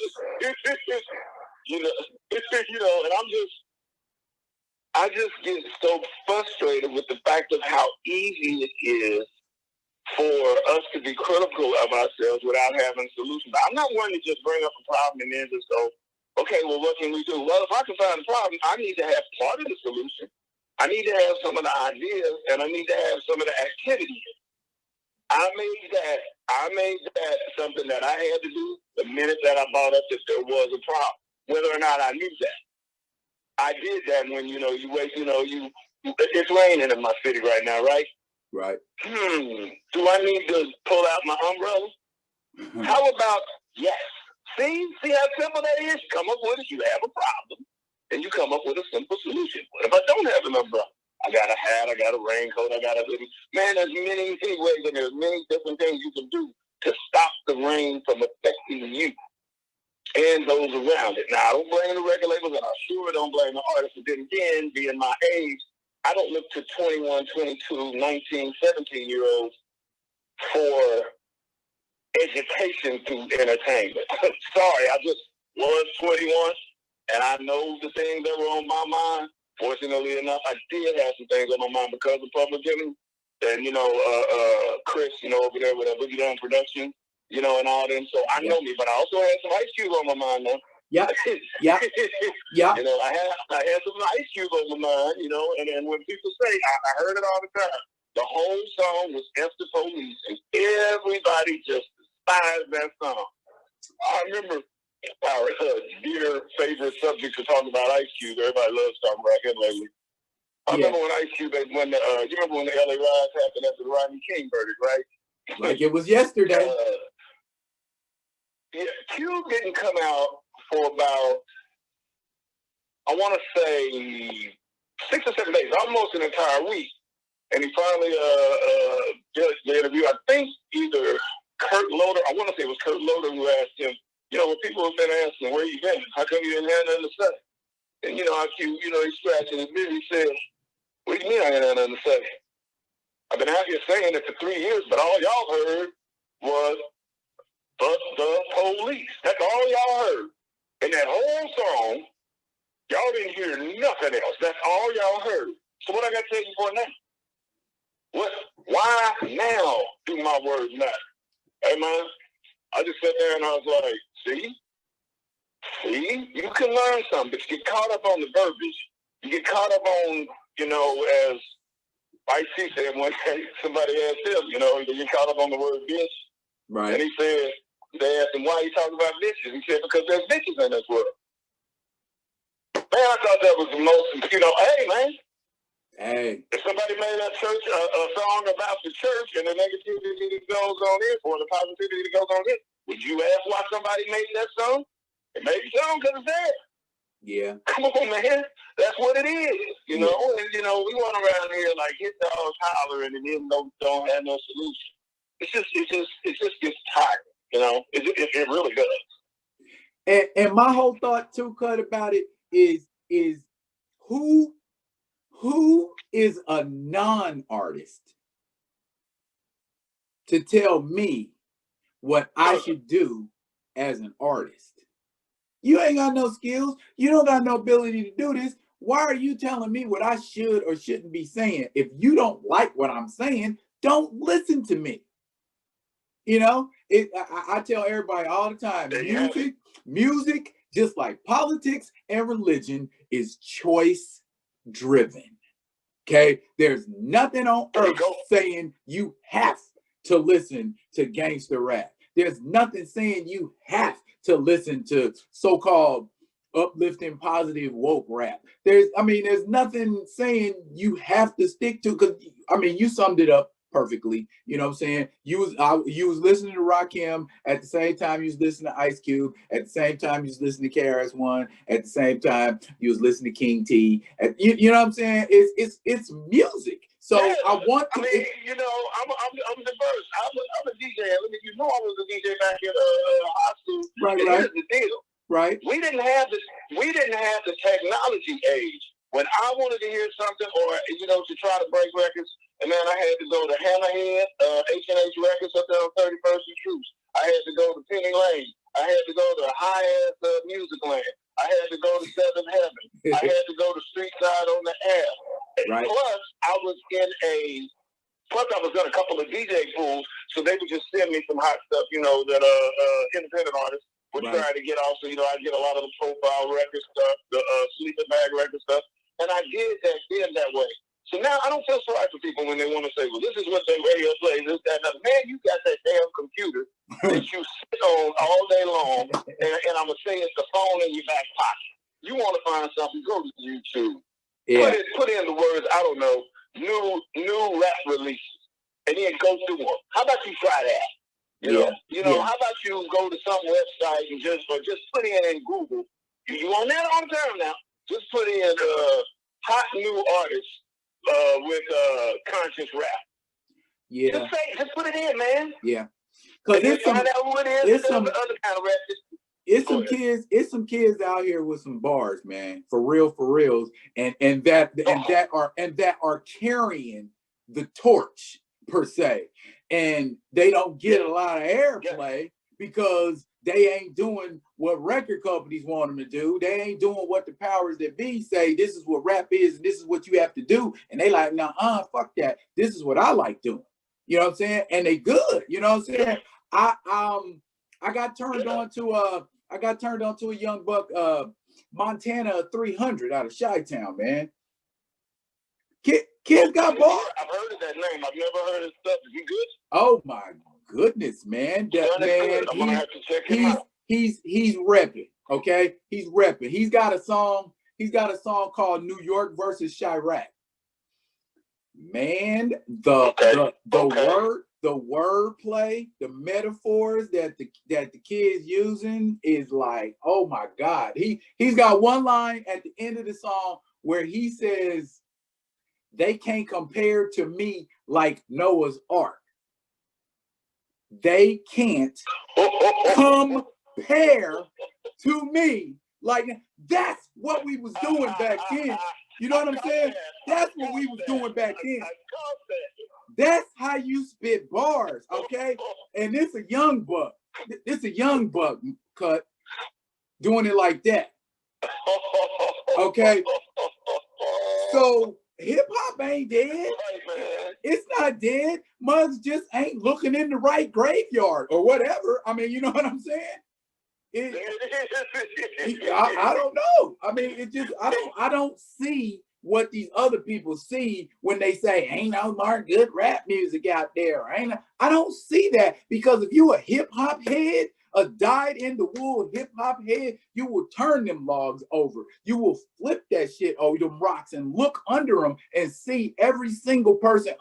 I just get so frustrated with the fact of how easy it is for us to be critical of ourselves without having solutions. I'm not one to just bring up a problem and then just go, okay, well, what can we do? Well, if I can find a problem, I need to have part of the solution. I need to have some of the ideas, and I need to have some of the activity. I made that something that I had to do the minute that I brought up that there was a problem, whether or not I knew that. I did that when, it's raining in my city right now, right? Right. Do I need to pull out my umbrella? How about, yes. See how simple that is? You come up with it, you have a problem, and you come up with a simple solution. What if I don't have an umbrella? I got a hat, I got a raincoat, I got a hoodie. Man, there's many ways, and there's many different things you can do to stop the rain from affecting you. and those around it. Now, I don't blame the record labels, and I sure don't blame the artists. But then again, being my age, I don't look to 21, 22, 19, 17-year-olds for education through entertainment. Sorry, I just was 21, and I know the things that were on my mind. Fortunately enough, I did have some things on my mind because of Public Enemy and, Chris, over there with that Boogie Down production, and all them. So I know me, but I also had some Ice Cube on my mind now. Yeah. Yeah. Yeah. I had some Ice Cube on my mind, and when people say, I heard it all the time, the whole song was F the Police, and everybody just despised that song. I remember our dear favorite subject to talk about Ice Cube. Everybody loves talking about him lately. I remember when Ice Cube, you remember when the LA riots happened after the Rodney King verdict, right? Like it was yesterday. Cube didn't come out for about, I want to say, 6 or 7 days, almost an entire week. And he finally did the interview. I think either Kurt Loder, I want to say it was Kurt Loder who asked him, when people have been asking, where you been? How come you didn't have nothing to say? And, Cube, he's scratching his beard. He said, what do you mean I ain't had nothing to say? I've been out here saying it for 3 years, but all y'all heard was the police. That's all y'all heard. And that whole song, y'all didn't hear nothing else. That's all y'all heard. So what I got to tell you for now? Why now do my words matter? Hey, man, I just sat there and I was like, see, you can learn something, but you get caught up on the verbiage. You get caught up on, as Ice-T said one day, somebody asked him, you get caught up on the word bitch. Right. And he said, they asked him, why you talking about bitches? He said, because there's bitches in this world. Man, I thought that was the most, hey, man. Hey. If somebody made a song about the church and the negativity that goes on it, or the positivity that goes on it, would you ask why somebody made that song? It made the song because it's there. Yeah. Come on, man. That's what it is. And, we run around here like hit dogs hollering and then don't have no solution. It just gets tired, It really does. And my whole thought too, Cut, about it is who is a non-artist to tell me what I should do as an artist? You ain't got no skills. You don't got no ability to do this. Why are you telling me what I should or shouldn't be saying? If you don't like what I'm saying, don't listen to me. I tell everybody all the time, music, just like politics and religion, is choice driven. Okay, there's nothing on earth saying you have to listen to gangster rap. There's nothing saying you have to listen to so-called uplifting, positive, woke rap. There's nothing saying you have to stick to, because you summed it up perfectly. You know what I'm saying? You was listening to Rakim at the same time you was listening to Ice Cube, at the same time you was listening to KRS-One, at the same time you was listening to King T. You know what I'm saying? It's music. So yeah, I want to. I'm diverse. I'm a DJ. I was a DJ back in high school. Right. Here's the deal. Right. We didn't have the technology age. When I wanted to hear something, or to try to break records, and man, I had to go to Hammerhead, H&H Records up there on 31st and Truce. I had to go to Penny Lane. I had to go to High Ass Music Land. I had to go to Seventh Heaven. I had to go to Street Side on the Air. Right. Plus, I was in a couple of DJ pools, so they would just send me some hot stuff, that independent artists would try to get off. So, I'd get a lot of the profile record stuff, the sleeping bag record stuff, and I did that way. So now I don't feel sorry for people when they want to say, well, this is what their radio plays, this, that, and other. Man, you got that damn computer that you sit on all day long, and I'm going to say it's the phone in your back pocket. You want to find something, go to YouTube. Yeah. Put in the words, I don't know, new rap releases, and then go through them. How about you try that? How about you go to some website and just put in Google. You on that all the time now. Just put in hot new artists with conscious rap. Yeah. Just put it in, man. Yeah. Because find out who it is. There's some other kind of rap. it's some kids out here with some bars, man, for reals, and that are carrying the torch per se, and they don't get a lot of airplay because they ain't doing what record companies want them to do. They ain't doing what the powers that be say. This is what rap is, and this is what you have to do. And they like, nah, fuck that. This is what I like doing. You know what I'm saying? And they good. You know what I'm saying? I got turned on to a young buck, Montana 300 out of Chi-Town, man. Kids got bars. I've heard of that name. I've never heard of stuff. Is he good? Oh my goodness, man. That man, I'm gonna have to check him out. He's repping. Okay, he's repping. He's got a song called New York versus Chirac. Man, the wordplay, the metaphors that the kids using is like, oh my God. He's got one line at the end of the song where he says, they can't compare to me like Noah's Ark. They can't compare to me. Like, that's what we was doing back then. You know what I'm saying? That's what we was doing back then. That's how you spit bars, okay? And it's a young buck. It's a young buck cut doing it like that. Okay? So hip hop ain't dead. It's not dead. Mugs just ain't looking in the right graveyard or whatever. I mean, you know what I'm saying? I don't know. I mean, it just I don't see what these other people see when they say ain't no more good rap music out there. I don't see that, because if you a hip hop head, a dyed in the wool hip hop head, you will turn them logs over. You will flip that shit over them rocks and look under them and see every single person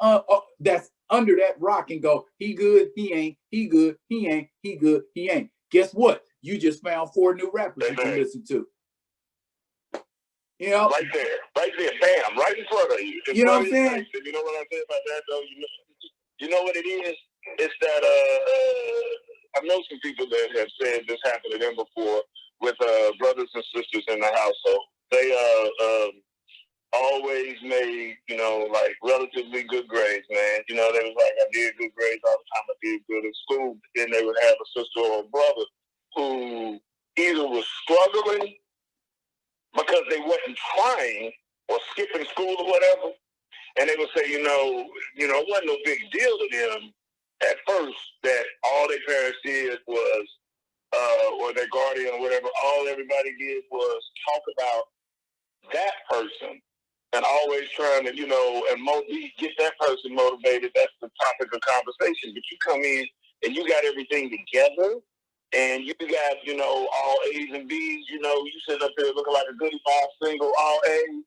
that's under that rock and go, he good, he ain't, he good, he ain't, he good, he ain't. Guess what? You just found 4 new rappers you can listen to. You know, right there, bam, right in front of you. You know what I'm saying? You know what I'm saying about that, though? You know what it is? It's that I know some people that have said this happened to them before with brothers and sisters in the household. They always made, you know, like relatively good grades, man. You know, they was like, I did good grades all the time. I did good in school. But then they would have a sister or a brother who either was struggling because they wasn't trying or skipping school or whatever. And they would say, you know, it wasn't no big deal to them at first that all their parents did was, or their guardian or whatever, all everybody did was talk about that person and always trying to, you know, and get that person motivated. That's the topic of conversation. But you come in and you got everything together and you got, you know, all A's and B's, you know, you sit up here looking like a goody five single, all A's,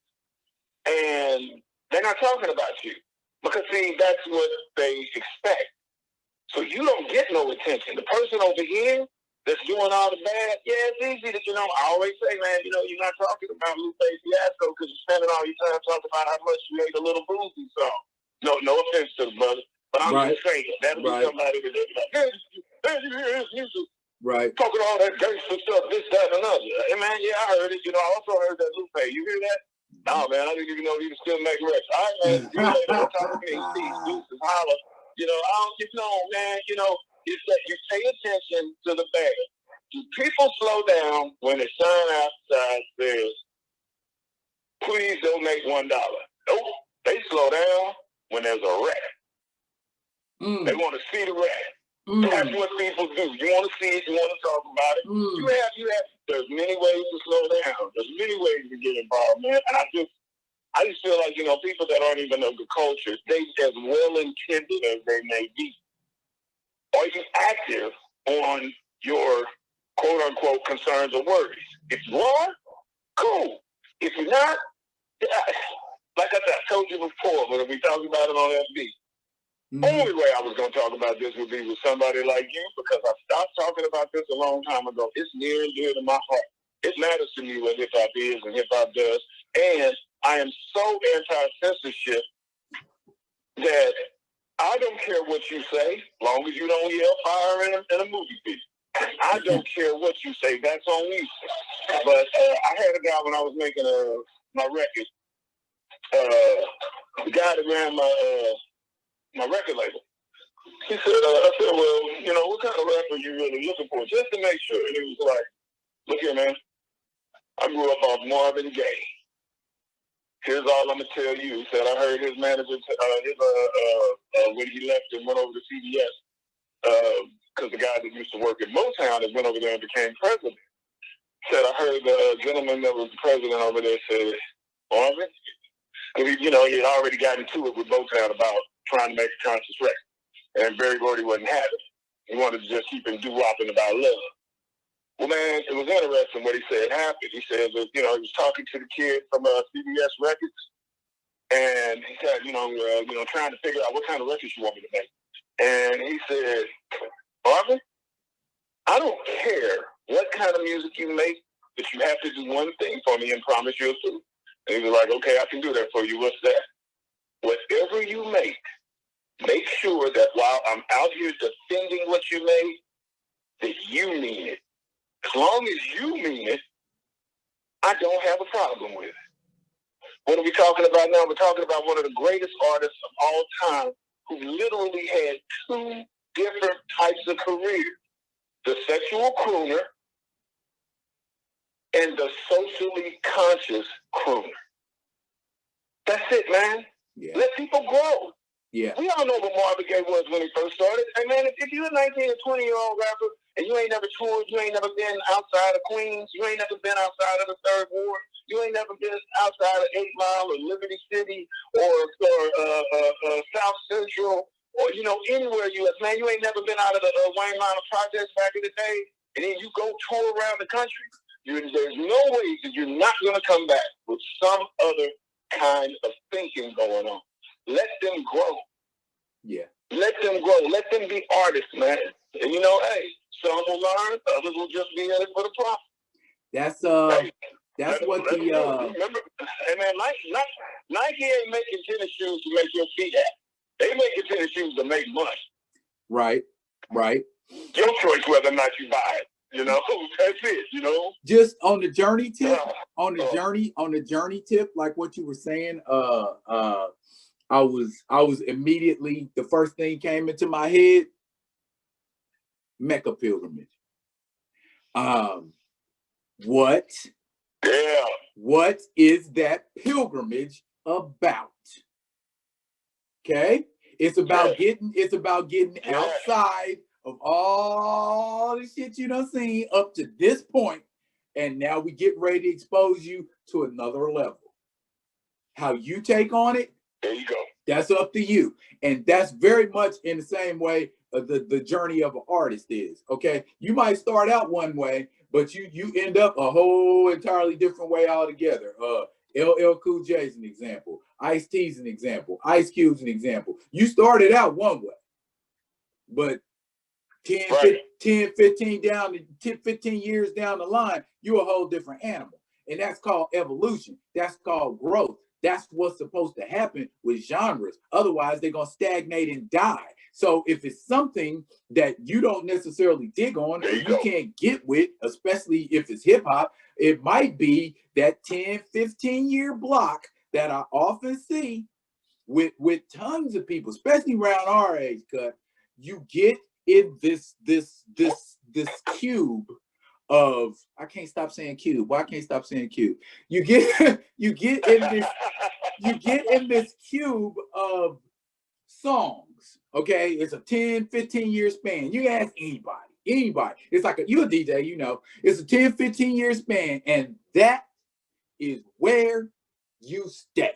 and they're not talking about you. Because, see, that's what they expect. So you don't get no attention. The person over here that's doing all the bad, yeah, it's easy to, you know, I always say, man, you know, you're not talking about Lupe Fiasco because you're spending all your time talking about how much you ate a little boozy song. No offense to the brother, but I'm just saying, that'll be somebody that they'll be like, hey, you right. Talking all that gangster stuff, this, that, and another. Hey, man, yeah, I heard it. You know, I also heard that Lupe. You hear that? No, man, I didn't even know he was still making records. All right, man, you later on top of me. Peace, deuces, holler. You know, I don't get no, man, you know, it's that you pay attention to the bad. Do people slow down when the sign outside says, please donate $1? Nope. They slow down when there's a rat. They want to see the rat. That's what people do. You want to see it, you want to talk about it. You have, there's many ways to slow down. There's many ways to get involved, man. And I just feel like, you know, people that aren't even of the culture, they as well-intended as they may be, are you active on your quote-unquote concerns or worries? If you are, cool. If you're not, like I told you before, when we talked about it on FB, only way I was going to talk about this would be with somebody like you, because I stopped talking about this a long time ago. It's near and dear to my heart. It matters to me what hip-hop is and hip-hop does. And I am so anti-censorship that I don't care what you say, long as you don't yell fire in a movie theater. I don't care what you say. That's on you. But I had a guy when I was making my record. The guy that ran my record label. He said, I said, well, you know, what kind of rapper are you really looking for? Just to make sure. And he was like, look here, man. I grew up off Marvin Gaye. Here's all I'm gonna tell you. He said I heard his manager when he left and went over to CBS because the guy that used to work at Motown that went over there and became president said I heard the gentleman that was the president over there said Marvin, because he had already gotten into it with Motown about trying to make a conscious record, and Berry Gordy wasn't having it. He wanted to just keep him doo-wopping about love. Well, man, it was interesting what he said happened. He said that, he was talking to the kid from CBS Records, and he said, trying to figure out what kind of records you want me to make. And he said, Marvin, I don't care what kind of music you make, but you have to do one thing for me and promise you'll do. And he was like, okay, I can do that for you. What's that? Whatever you make sure that while I'm out here defending what you made, that you mean it. As long as you mean it, I don't have a problem with it. What are we talking about now? We're talking about one of the greatest artists of all time who literally had two different types of careers. The sexual crooner and the socially conscious crooner. That's it, man. Yeah. Let people grow. Yeah. We all know what Marvin Gaye was when he first started. Hey, man, if you're a 19 or 20-year-old rapper and you ain't never toured, you ain't never been outside of Queens, you ain't never been outside of the Third Ward, you ain't never been outside of 8 Mile or Liberty City or South Central or, anywhere you at, man, you ain't never been out of the Wayne Minor Projects back in the day, and then you go tour around the country, there's no way that you're not going to come back with some other kind of thinking going on. Let them grow. Yeah. Let them grow. Let them be artists, man. And hey, some will learn, others will just be in it for the profit. That's what the remember, hey man, Nike ain't making tennis shoes to make your feet happy. They making tennis shoes to make money. Right. Your choice whether or not you buy it. That's it. Just on the journey tip, on the journey tip, like what you were saying, I was immediately, the first thing came into my head, Mecca pilgrimage. What is that pilgrimage about? Okay, it's about getting outside of all the shit you done seen up to this point, and now we get ready to expose you to another level. How you take on it, there you go. That's up to you. And that's very much in the same way the journey of an artist is. Okay, you might start out one way, but you end up a whole entirely different way altogether. LL Cool J is an example. Ice-T is an example. Ice Cube's an example. You started out one way, but 15 years down the line, you're a whole different animal. And that's called evolution. That's called growth. That's what's supposed to happen with genres. Otherwise, they're going to stagnate and die. So if it's something that you don't necessarily dig on, or you can't get with, especially if it's hip hop, it might be that 10, 15-year block that I often see with tons of people, especially around our age cut. You get in this cube of, I can't stop saying cube. Why can't stop saying cube? You get in this cube of songs. Okay, it's a 10, 15-year span. You ask anybody. It's like you're a DJ, it's a 10, 15-year span, and that is where you stay.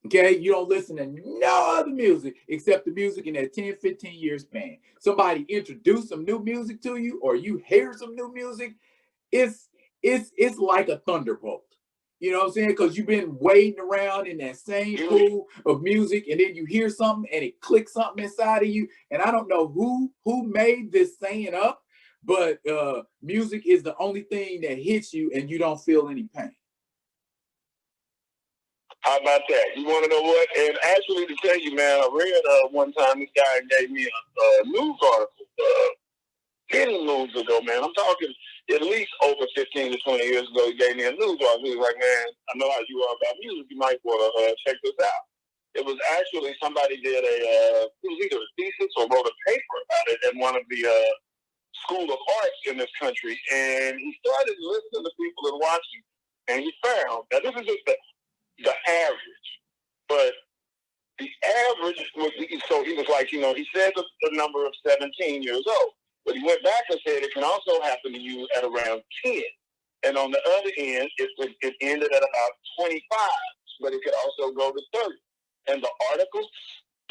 Okay, you don't listen to no other music except the music in that 10, 15-year span. Somebody introduce some new music to you, or you hear some new music, it's like a thunderbolt. You know what I'm saying? Because you've been wading around in that same pool of music, and then you hear something and it clicks something inside of you. And I don't know who made this saying up, but music is the only thing that hits you and you don't feel any pain. How about that? You want to know what? And actually, to tell you, man, I read one time this guy gave me a news article many moons ago, man. I'm talking at least over 15 to 20 years ago. He gave me a news article. He was like, man, I know how you are about music. You might want to check this out. It was actually somebody did it was either a thesis or wrote a paper about it in one of the School of Arts in this country. And he started listening to people and watching. And he found, now this is just the average, but the average was, so he was like, he said the number of 17 years old, but he went back and said it can also happen to you at around 10. And on the other end, it ended at about 25, but it could also go to 30. And the article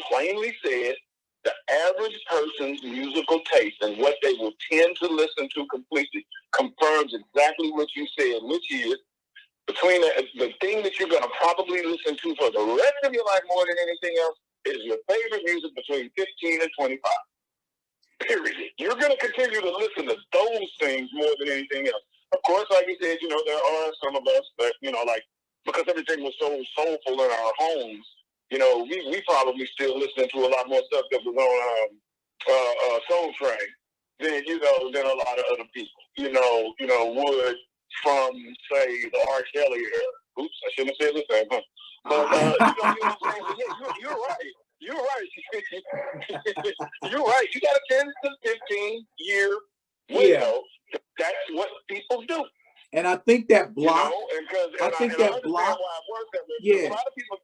plainly said the average person's musical taste and what they will tend to listen to completely confirms exactly what you said, which is between the thing that you're going to probably listen to for the rest of your life more than anything else is your favorite music between 15 and 25. Period. You're going to continue to listen to those things more than anything else. Of course, like you said, there are some of us that, like, because everything was so soulful in our homes, we probably still listening to a lot more stuff that was on Soul Train than a lot of other people, would from, say, the R. Kelly era. Oops, I shouldn't have said the same, huh? But, you know what I'm saying? So, yeah, you're right. You're right. You're right. You got a 10 to 15-year window. Yeah. That's what people do. And I think that block, I think that block, yeah, a lot of people,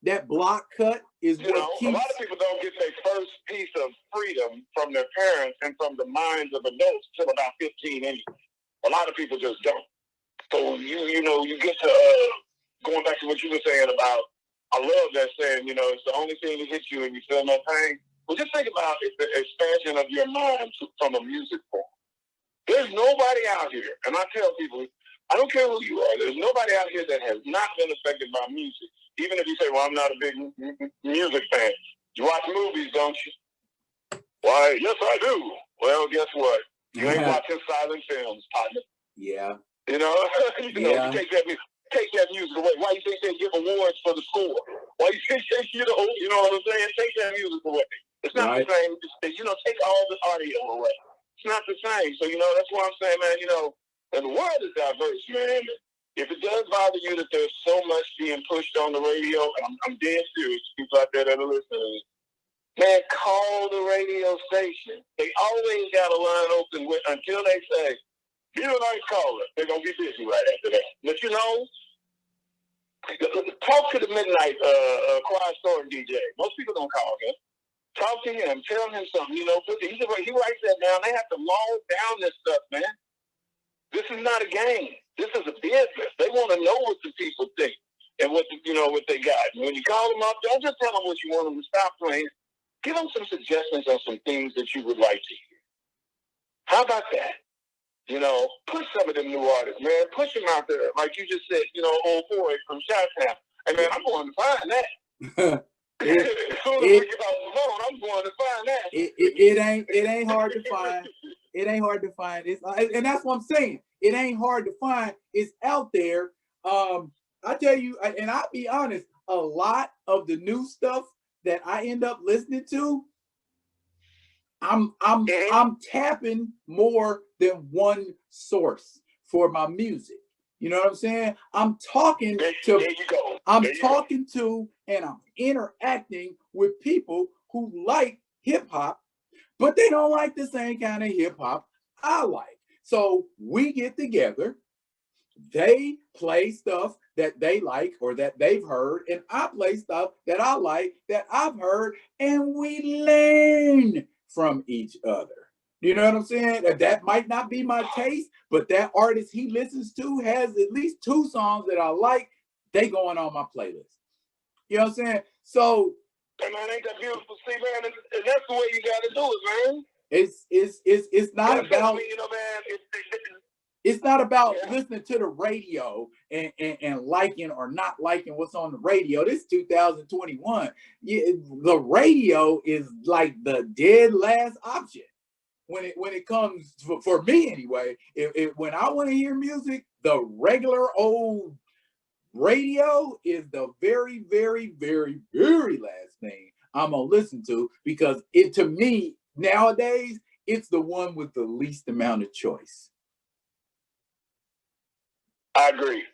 that block cut is what keeps. A lot of people don't get their first piece of freedom from their parents and from the minds of adults till about 15 anyway. A lot of people just don't. So you get to going back to what you were saying about, I love that saying, it's the only thing that hits you and you feel no pain. Well, just think about the expansion of your mind from a music form. There's nobody out here, and I tell people, I don't care who you are, there's nobody out here that has not been affected by music. Even if you say, well, I'm not a big music fan. You watch movies, don't you? Why, yes, I do. Well, guess what? You ain't watching silent films, partner. Yeah. You take that music away. Why you think they give awards for the score? Why you think you know what I'm saying? Take that music away. It's not the same. Take all the audio away. It's not the same. So, that's why I'm saying, man, and the world is diverse, man. If it does bother you that there's so much being pushed on the radio, and I'm dead serious, people out there that are listening, man, call the radio station. They always got a line open until they say, be a nice caller. They're going to be busy right after that. But, talk to the midnight quiet storm DJ. Most people don't call him. Talk to him. Tell him something. He writes that down. They have to log down this stuff, man. This is not a game. This is a business. They want to know what the people think and what they got. And when you call them up, don't just tell them what you want them to stop playing. Give them some suggestions on some things that you would like to hear. How about that? Push some of them new artists, man. Push them out there. Like you just said, old boy from Chi-Town. Hey, man, I'm going to find that. As soon as we get off the phone, I'm going to find that. It ain't hard to find. It ain't hard to find. And that's what I'm saying. It ain't hard to find. It's out there. I tell you, and I'll be honest, a lot of the new stuff that I end up listening to, I'm tapping more than one source for my music. You know what I'm saying? I'm talking to and I'm interacting with people who like hip hop, but they don't like the same kind of hip hop I like. So we get together, they play stuff that they like or that they've heard, and I play stuff that I like that I've heard, and we learn from each other. You know what I'm saying? That might not be my taste, but that artist he listens to has at least 2 songs that I like. They going on my playlist. You know what I'm saying? So, hey man, ain't that beautiful? See, man, and that's the way you got to do it, man. It's not about, man. It's not about listening to the radio and liking or not liking what's on the radio. This is 2021. The radio is like the dead last option when it comes for me anyway. When I want to hear music, the regular old radio is the very, very, very, very last thing I'm gonna listen to, because it, to me, nowadays, it's the one with the least amount of choice. I agree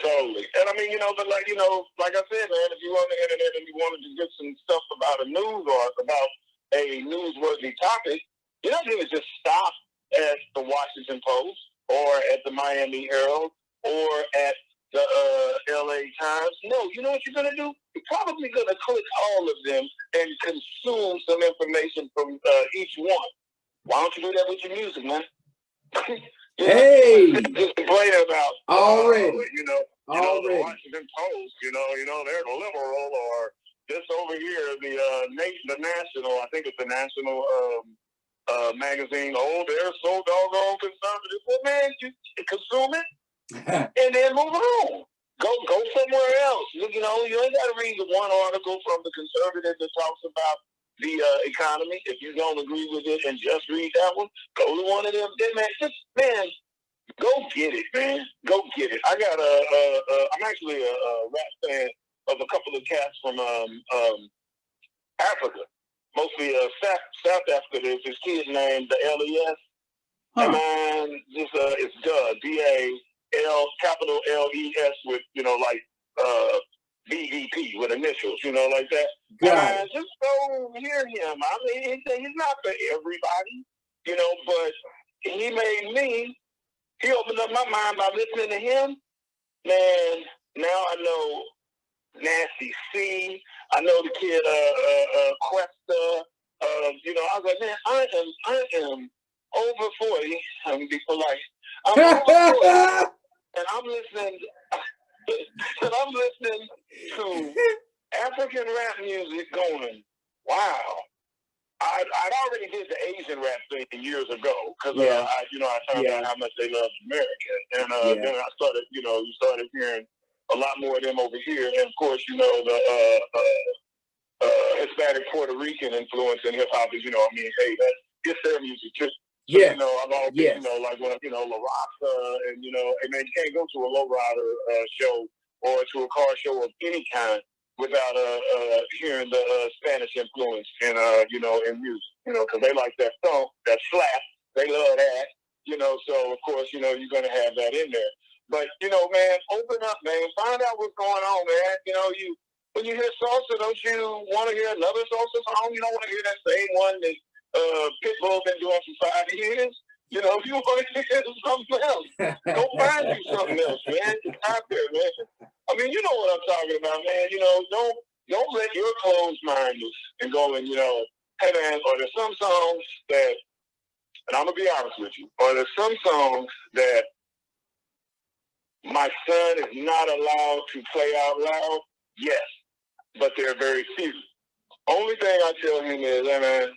totally. And I mean, but like I said, man, if you on the internet and you wanted to get some stuff about a news or about a newsworthy topic, you're not going to just stop at the Washington Post or at the Miami Herald or at the LA Times. No, you know what you're going to do? You're probably going to click all of them and consume some information from each one. Why don't you do that with your music, man? Hey, just complain about already. The Washington Post. They're the liberal, or this over here, the National. I think it's the National magazine. Oh, they're so doggone conservative. Well, man, you consume it and then move on. Go somewhere else. You ain't got to read the one article from the conservative that talks about the economy. If you don't agree with it and just read that one, go to one of them. Man, go get it, man. Go get it. I got I'm actually a rap fan of a couple of cats from Africa, mostly South Africa. There's this kid named the LES. And man, it's DAL capital LES with BEP with initials, like that. And just go hear him. I mean, he's not for everybody, but he made me. He opened up my mind by listening to him. Man, now I know Nancy C. I know the kid Questa. I was like, man, I am over 40. I'm gonna be polite. I'm over 40, and I'm listening. And I'm listening to African rap music going, wow. I'd already did the Asian rap thing years ago because I found out how much they loved America, and then I started, you started hearing a lot more of them over here, and of course, the Hispanic Puerto Rican influence in hip hop is, hey, it's their music too. So, I've always, like when La Raza, and hey man, you can't go to a lowrider show or to a car show of any kind without hearing the Spanish influence in in music, because they like that funk, that slap, they love that, so of course, you're gonna have that in there. But man, open up, man, find out what's going on, man. When you hear salsa, don't you want to hear another salsa song? You don't want to hear that same one that Pitbull been doing for 5 years. If you want to hear something else, go find you something else, man. It's out there, man. I mean, you know what I'm talking about, man. Don't let your closed mind and go and, hey, man, or there's some songs that, and I'm going to be honest with you, or there's some songs that my son is not allowed to play out loud. Yes, but there are very few. Only thing I tell him is, hey, man,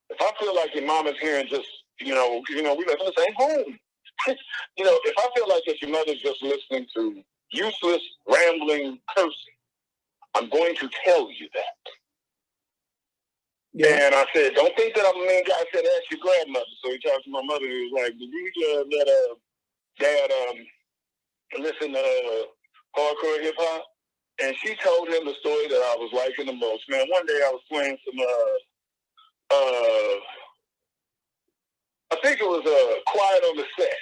if I feel like your mama's hearing just, we live in the same home. If I feel like that your mother's just listening to useless, rambling cursing, I'm going to tell you that. Yeah. And I said, don't think that I'm a mean guy. I said, ask your grandmother. So he talked to my mother. He was like, did you let dad listen to hardcore hip hop? And she told him the story that I was liking the most. Man, one day I was playing some, I think it was Quiet on the Set.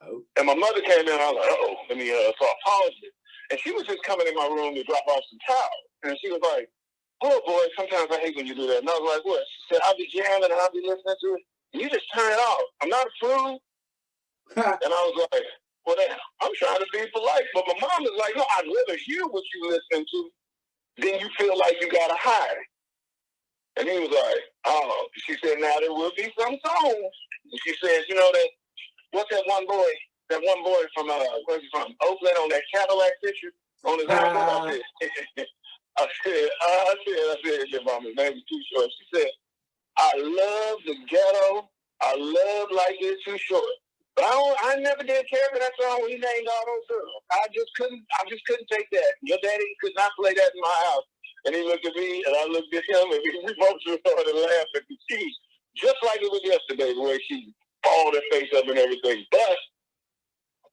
Oh. And my mother came in, and I was like, uh-oh, let me, so I paused it. And she was just coming in my room to drop off some towels. And she was like, oh, boy, sometimes I hate when you do that. And I was like, what? She said, I'll be jamming and I'll be listening to it. And you just turn it off. I'm not a fool. And I was like, well, then, I'm trying to be polite. But my mom was like, no, I'd rather hear what you listening to than you feel like you got to hide it. And he was like, oh. She said, now there will be some songs. And she said, that, what's that one boy from, where's he from? Oakland on that Cadillac picture on his album? I said, your mama's name is Too Short. She said, I love the ghetto. I love Life Is Too Short. But I never did care for that song when he named all those girls. I just couldn't take that. Your daddy could not play that in my house. And he looked at me, and I looked at him, and we both started laughing. She, just like it was yesterday, the way she balled her face up and everything. But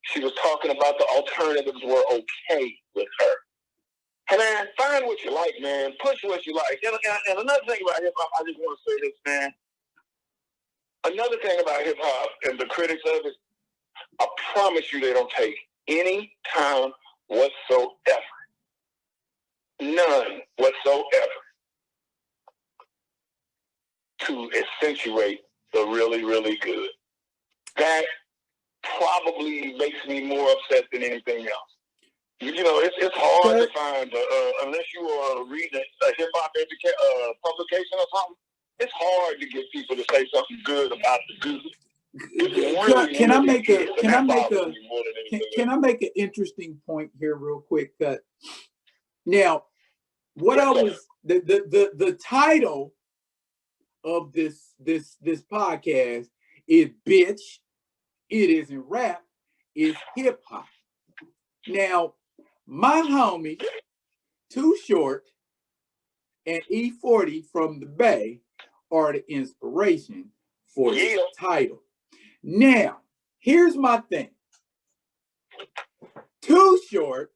she was talking about the alternatives were okay with her. And man, find what you like, man. Push what you like. And another thing about hip hop, I just want to say this, man. Another thing about hip hop and the critics of it, I promise you they don't take any time whatsoever. None whatsoever to accentuate the really, really good. That probably makes me more upset than anything else. You know, it's hard to find, unless you are reading a hip-hop publication or something, it's hard to get people to say something good about the good. Can I make an interesting point here real quick? Now, what I was the title of this podcast is "Bitch, It Isn't Rap, It's Hip Hop." Now, my homie Too Short and E40 from the Bay are the inspiration for this title. Now, here's my thing. Too Short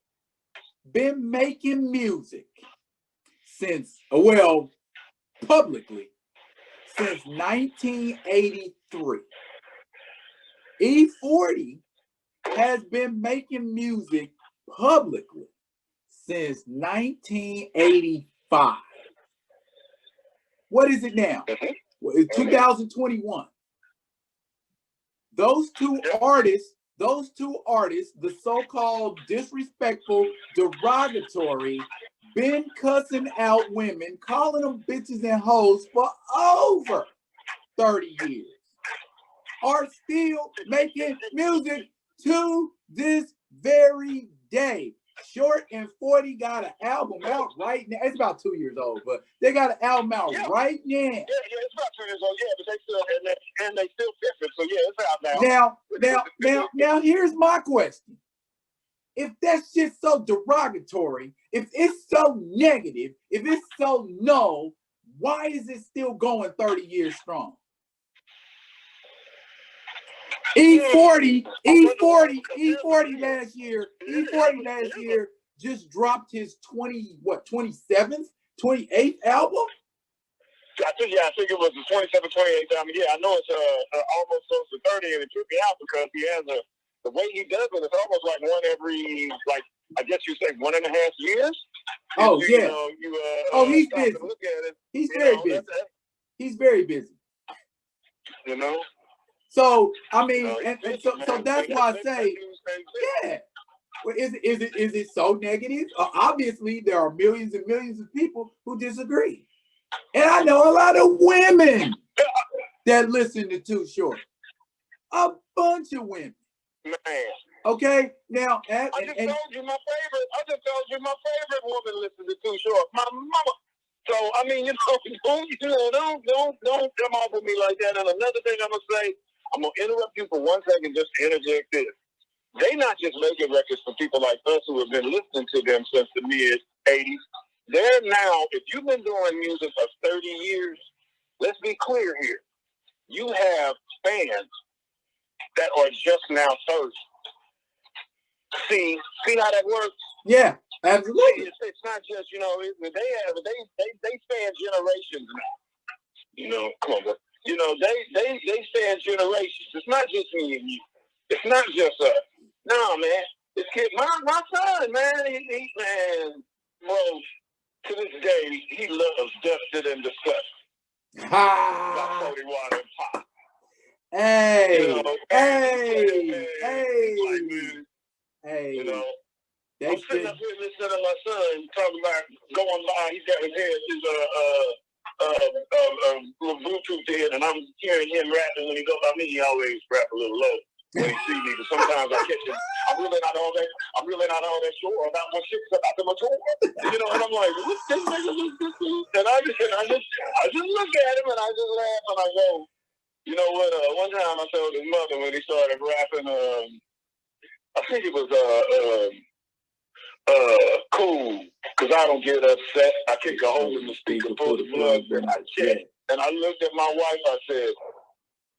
been making music since, well, publicly, since 1983. E40 has been making music publicly since 1985. What is it now? Well, it's 2021. Those two artists, the so-called disrespectful, derogatory, been cussing out women, calling them bitches and hoes for over 30 years, are still making music to this very day. Short and 40 got an album out right now. It's about 2 years old, but they got an album out right now. Yeah, it's about 2 years old. Yeah, but they still and they still different. So yeah, it's out now. Now, here's my question: if that shit's so derogatory, if it's so negative, if it's so null, why is it still going 30 years strong? E40 last year just dropped his 27th, 28th album? I think it was the 27th, 28th album. Yeah, I know it's almost close to 30, and it took me out because he has the way he does it, it's almost like one every, like, I guess you say 1.5 years. Oh, he's busy. Look at it. He's very busy. He's very busy. You know? So I mean, so that's why I say, yeah. Well, is it so negative? Obviously, there are millions and millions of people who disagree, and I know a lot of women that listen to Too Short. A bunch of women. Man. Okay, now I just told you my favorite woman listens to Too Short. My mama. So I mean, don't come off with me like that. And another thing I'm gonna say. I'm going to interrupt you for 1 second just to interject this. They not just making records for people like us who have been listening to them since the mid-'80s. They're now, if you've been doing music for 30 years, let's be clear here. You have fans that are just now 30. See how that works? Yeah, absolutely. It's not just, they span generations now. Come on, bro. They span generations. It's not just me and you. It's not just us. No, man. This kid, my son, man, he bro, to this day, he loves Dusted and Disgusted. About 40 water and pop. Hey. Like, man, I'm sitting up here listening to my son talking about going by. He's got his head, Bluetooth in, and I'm hearing him rapping. When he goes by me, he always rap a little low when he see me. But sometimes I catch him. I'm really not all that sure about what shit's about to mature. And I'm like, what's this nigga? And I just look at him and I just laugh and I go, you know what? One time I told his mother when he started rapping, I think it was cool, because I don't get upset. I kick a hole in the speaker, pull the plug, and I check. And I looked at my wife, I said,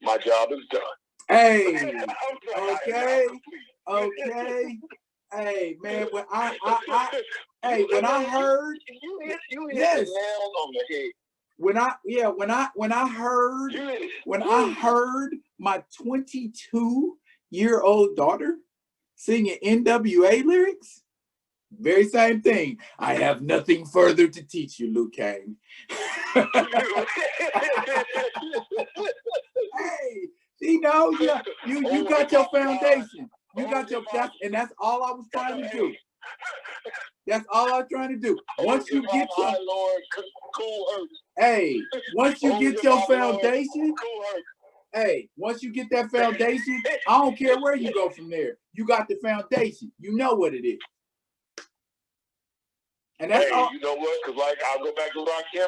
my job is done. Hey, okay. Hey, man, when I heard, you hit yes. the nail on the head. when I heard my 22-year-old daughter singing NWA lyrics, very same thing. I have nothing further to teach you, Luke Kane. Hey, you know, you got your foundation. You got your and that's all I was trying to do. That's all I'm trying to do. Once you get your once you get your foundation, once you get that foundation, I don't care where you go from there. You got the foundation. You know what it is. And that's all. You know what? Because like I'll go back to Rakim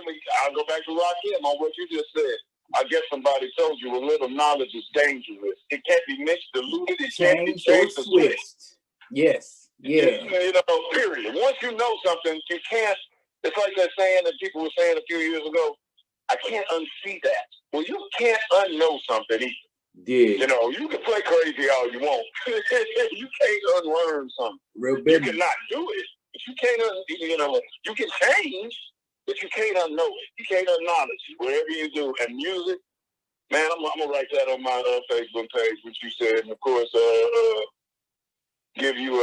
on what you just said. I guess somebody told you a little knowledge is dangerous. It can't be mixed, diluted, it can't be changed or switched. Yes. Yeah. You know, period. Once you know something, you can't. It's like that saying that people were saying a few years ago. I can't unsee that. Well, you can't unknow something either. Yeah. You know, you can play crazy all you want. You can't unlearn something. Real business. You cannot do it. But you can't, you know, you can change, but you can't unknow it. You can't unknowledge it. Whatever you do. And music, man, I'm going to write that on my Facebook page, which you said, and of course, give you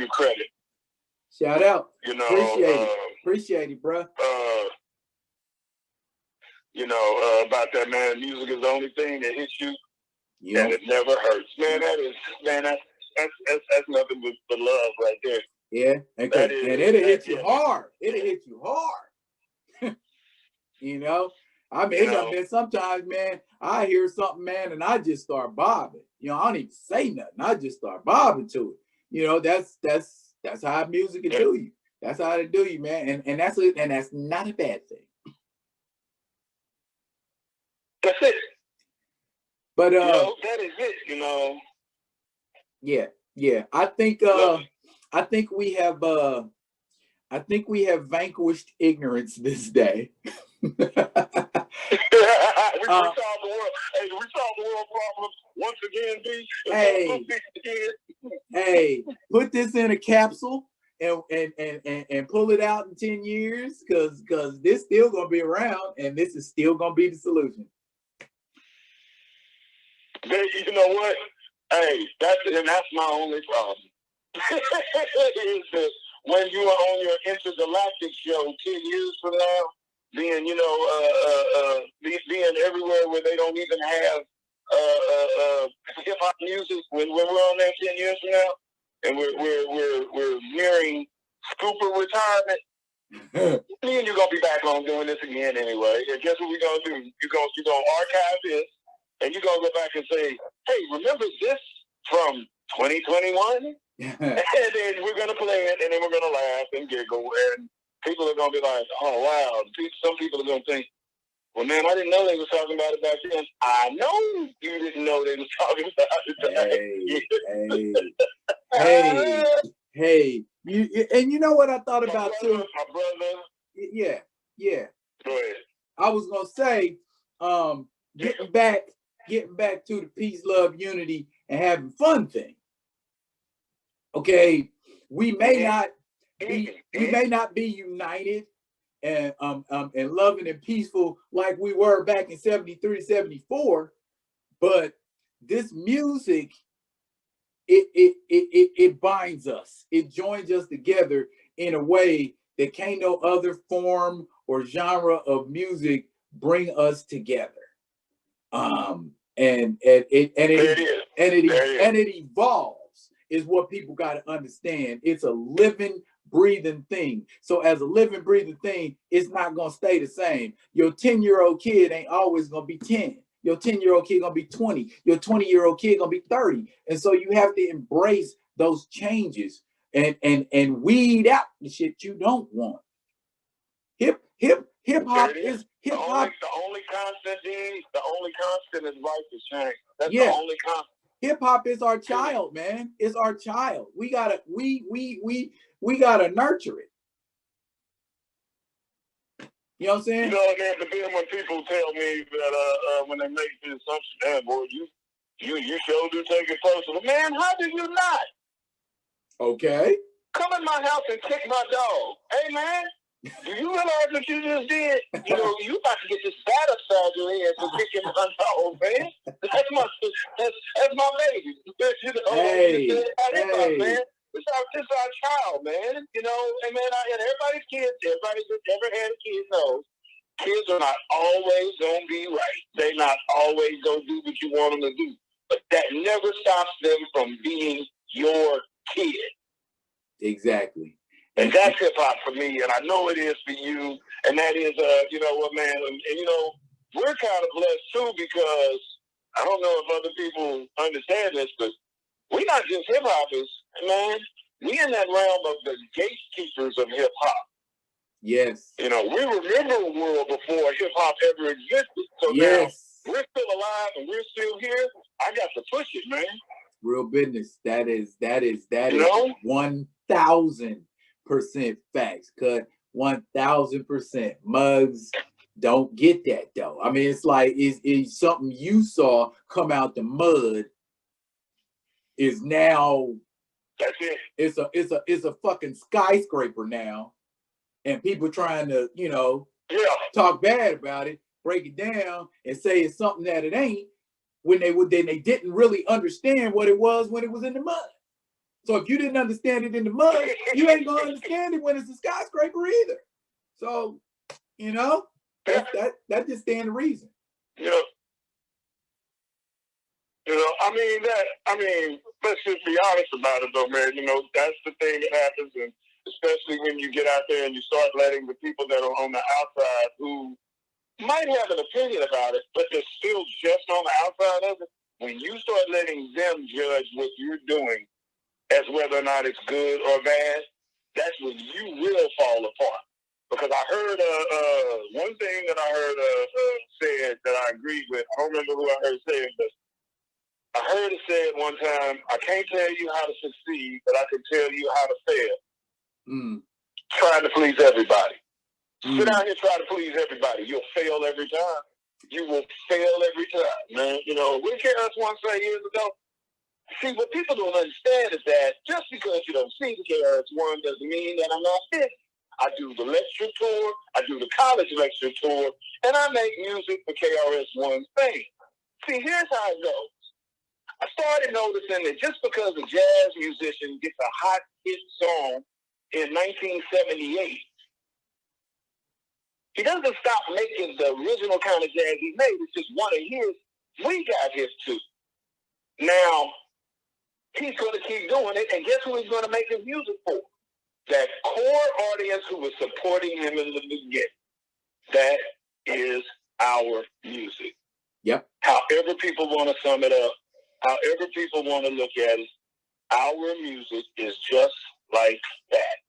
credit. Shout out. You know, appreciate it, bro. You know, about that, man, music is the only thing that hits you, and it never hurts. Man, that's nothing but love right there. Yeah, and it'll hit you hard. It'll hit you hard. You know, I mean, it's been sometimes, man, I hear something, man, and I just start bobbing. You know, I don't even say nothing. I just start bobbing to it. You know, that's how music can do you. That's how it do you, man. And that's not a bad thing. That's it. But you know, that is it, you know. Yeah. I think we have vanquished ignorance this day. We solved the world. Hey, we solved the world problem once again, B. Hey, put this in a capsule and pull it out in 10 years, because this still gonna be around, and this is still gonna be the solution. You know what? Hey, that's my only problem. When you are on your intergalactic show 10 years from now, being, you know, being everywhere where they don't even have hip hop music, when we're on there 10 years from now, and we're nearing scooper retirement, me and you're gonna be back on doing this again anyway. And guess what we're gonna do? You're gonna archive this, and you're gonna go back and say, hey, remember this from 2021? And then we're gonna play it, and then we're gonna laugh and giggle, and people are gonna be like, oh wow. Some people are gonna think, well, man, I didn't know they was talking about it back then. I know you didn't know they was talking about it back then. Hey. You know what I thought about too? My brother. Yeah. Go ahead. I was gonna say, getting back to the peace, love, unity, and having fun thing. Okay, we may not be united and loving and peaceful like we were back in 73, 74, but this music, it binds us. It joins us together in a way that can't no other form or genre of music bring us together. And it evolves, is what people got to understand. It's a living, breathing thing. So as a living, breathing thing, it's not going to stay the same. Your 10-year-old kid ain't always going to be 10. Your 10-year-old kid going to be 20. Your 20-year-old kid going to be 30. And so you have to embrace those changes and weed out the shit you don't want. Hip hop is hip hop. The only constant is life is change. That's the only constant. Hip hop is our child, man. It's our child. We gotta nurture it. You know what I'm saying? You know, and then when people tell me that when they make the assumption, damn boy, you sure do take it personal. Man, how do you not? Okay. Come in my house and kick my dog. Hey man, Do you realize what you just did? You know, you about to get this bat upside your head for kicking my dog, man. That's my baby. You know, man. It's our child, man. You know, and man, and everybody's kids, everybody that's ever had a kid knows, kids are not always gonna be right. They're not always gonna do what you want them to do. But that never stops them from being your kid. Exactly. And that's hip hop for me, and I know it is for you. And that is, you know what, man, and you know, we're kind of blessed too, because I don't know if other people understand this, but we're not just hip hoppers, man. We in that realm of the gatekeepers of hip hop. Yes. You know, we remember a world before hip hop ever existed. So yes. Now we're still alive and we're still here. I got to push it, man. Real business. That is you know? 1,000% facts. Cut 1,000%. Mugs don't get that though. I mean, it's like it's something you saw come out the mud is now. That's it. It's a fucking skyscraper now, and people trying to talk bad about it, break it down, and say it's something that it ain't. When they didn't really understand what it was when it was in the mud. So if you didn't understand it in the mud, you ain't gonna understand it when it's a skyscraper either. So, that just stand the reason. Let's just be honest about it though, man. You know, that's the thing that happens, and especially when you get out there and you start letting the people that are on the outside who might have an opinion about it, but they're still just on the outside of it. When you start letting them judge what you're doing as whether or not it's good or bad, that's when you will fall apart. Because I heard one thing that I heard said that I agreed with. I don't remember who I heard say it, but I heard it said one time, I can't tell you how to succeed, but I can tell you how to fail. Trying to please everybody. Sit out here trying to please everybody. You'll fail every time. You will fail every time, man. You know, what KRS One say years ago? See, what people don't understand is that just because you don't see the KRS One doesn't mean that I'm not fit. I do the lecture tour, I do the college lecture tour, and I make music for KRS One's fame. See, here's how it goes. I started noticing that just because a jazz musician gets a hot hit song in 1978, he doesn't stop making the original kind of jazz he made. It's just one of his. We got his too. Now, he's going to keep doing it, and guess who he's going to make his music for? That core audience who was supporting him in the beginning. That is our music. Yep. However people want to sum it up, however people want to look at it, our music is just like that.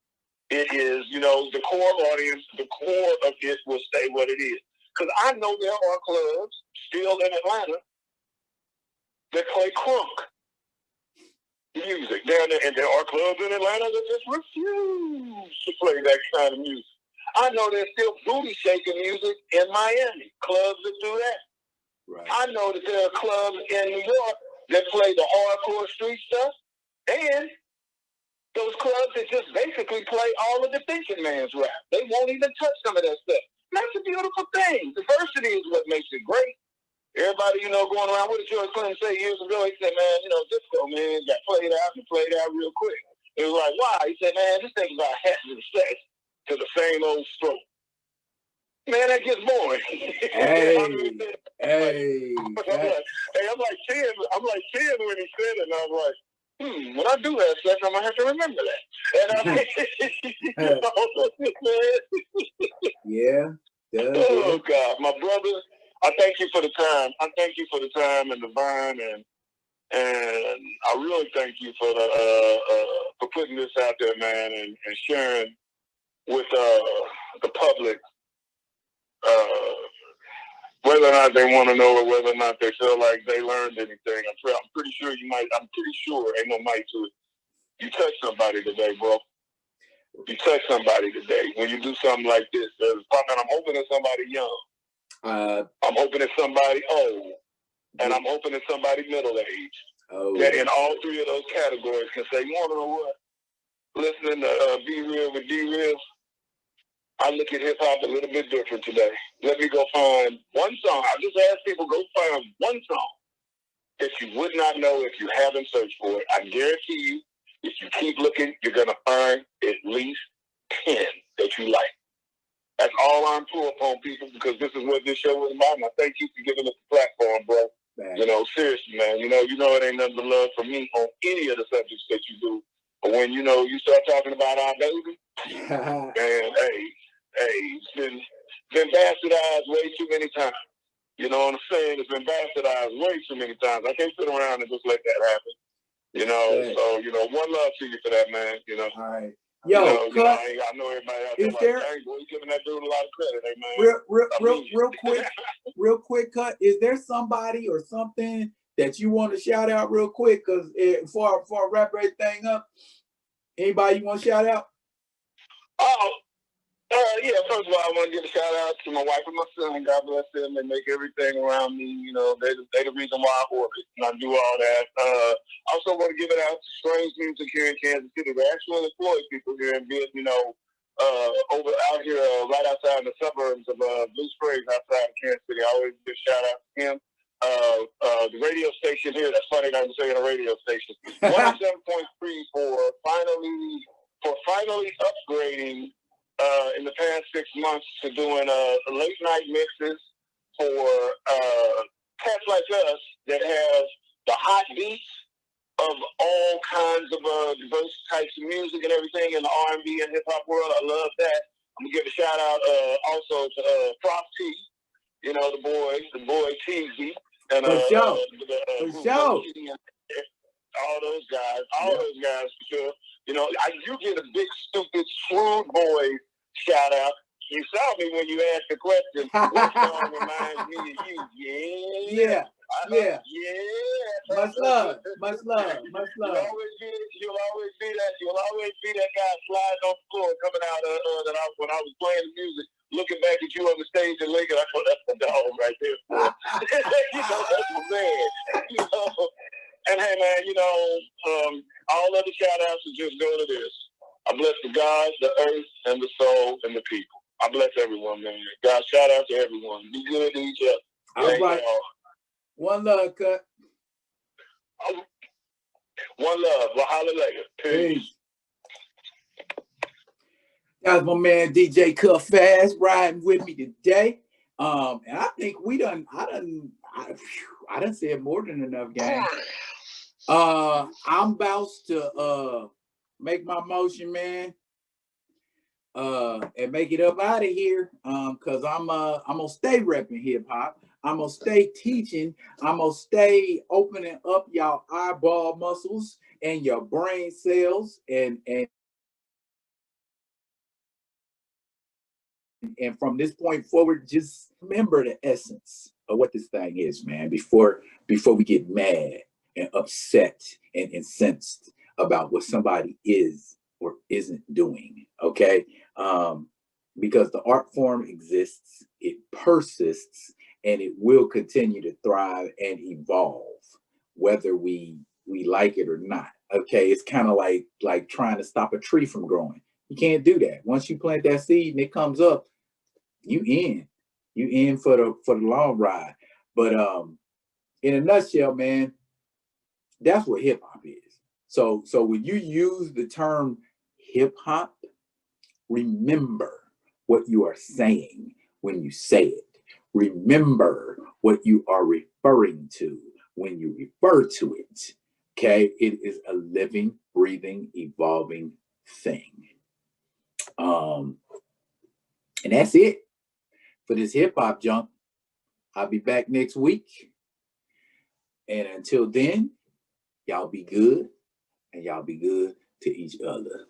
It is, the core audience, the core of it will stay what it is. Because I know there are clubs still in Atlanta that play crunk music down there, and there are clubs in Atlanta that just refuse to play that kind of music. I know there's still booty shaking music in Miami, clubs that do that. Right. I know that there are clubs in New York that play the hardcore street stuff, and those clubs that just basically play all of the thinking man's rap. They won't even touch some of that stuff. And that's a beautiful thing. Diversity is what makes it great. Everybody, going around, what did George Clinton say years ago? He said, man, disco, man, got played out real quick. It was like, why? He said, man, this thing's about having sex to the same old stroke. Man, that gets boring. Hey, I'm like 10 when he said it, and I was like, when I do have sex, I'm going to have to remember that. And yeah. Oh, God. My brother, I thank you for the time. I thank you for the time and the burn, and I really thank you for for putting this out there, man, and sharing with the public whether or not they want to know or whether or not they feel like they learned anything. I'm pretty sure ain't no mic to it. You touch somebody today, bro. You touch somebody today when you do something like this. And I'm hoping it's somebody young. I'm hoping it's somebody old. And I'm hoping it's somebody middle-aged. That in all three of those categories can say, you want to know what? Listening to Be Real with D-Real, I look at hip hop a little bit different today. Let me go find one song. I just ask people, go find one song that you would not know if you haven't searched for it. I guarantee you, if you keep looking, you're going to find at least 10 that you like. That's all I'm pulling upon people, because this is what this show is about. And I thank you for giving us the platform, bro. Man. You know, seriously, man. You know, it ain't nothing but love for me on any of the subjects that you do. But when, you know, you start talking about our baby, man, it's been bastardized way too many times. You know what I'm saying? It's been bastardized way too many times. I can't sit around and just let that happen. You know, right. So, you know, one love to you for that, man. You know. All right. Yo, I know everybody out there like, hey, boy, you giving that dude a lot of credit, hey, man. Real quick, Cut. Is there somebody or something that you want to shout out real quick? Because before I wrap everything up, anybody you want to shout out? Yeah, first of all, I want to give a shout out to my wife and my son. God bless them. They make everything around me. You know, they the reason why I orbit and I do all that. Also want to give it out to Strange Music here in Kansas City. They actually employ people here and being, you know, over out here right outside in the suburbs of Blue Springs outside of Kansas City. I always give a shout out to him. The radio station here, that's funny that I'm saying a radio station. 107.3 for finally upgrading in the past 6 months to doing late night mixes for cats like us that have the hot beats of all kinds of diverse types of music and everything in the R&B and hip hop world. I love that. I'm gonna give a shout out also to Prof T, you know, the boy TZ, and for sure. all those guys for sure. You know, you get a big, stupid, shrewd boy shout out. You saw me when you asked the question. What song reminds me of you? Yeah. Much love. You'll always be that guy sliding on the floor coming out when I was playing the music, looking back at you on the stage and looking. I thought, that's the dog right there. You know, that's my man. You know. And hey, man, you know, all other shout-outs will just go to this. I bless the God, the earth, and the soul, and the people. I bless everyone, man. God, shout out to everyone. Be good to each other. All right. One love, Cut. One love. Wahala later. Peace. That was my man DJ Cut Fast riding with me today. And I think I done said more than enough, gang. I'm about to make my motion, man, and make it up out of here. Cause I'm gonna stay repping hip hop. I'm gonna stay teaching. I'm gonna stay opening up y'all eyeball muscles and your brain cells, and from this point forward, just remember the essence of what this thing is, man. Before we get mad and upset and incensed about what somebody is or isn't doing, okay? Because the art form exists, it persists, and it will continue to thrive and evolve, whether we like it or not, okay? It's kind of like trying to stop a tree from growing. You can't do that. Once you plant that seed and it comes up, you in for the long ride. But in a nutshell, man, that's what hip hop is. So when you use the term hip hop, remember what you are saying when you say it. Remember what you are referring to when you refer to it. Okay, it is a living, breathing, evolving thing. And that's it for this hip hop junk. I'll be back next week. And until then, y'all be good, and y'all be good to each other.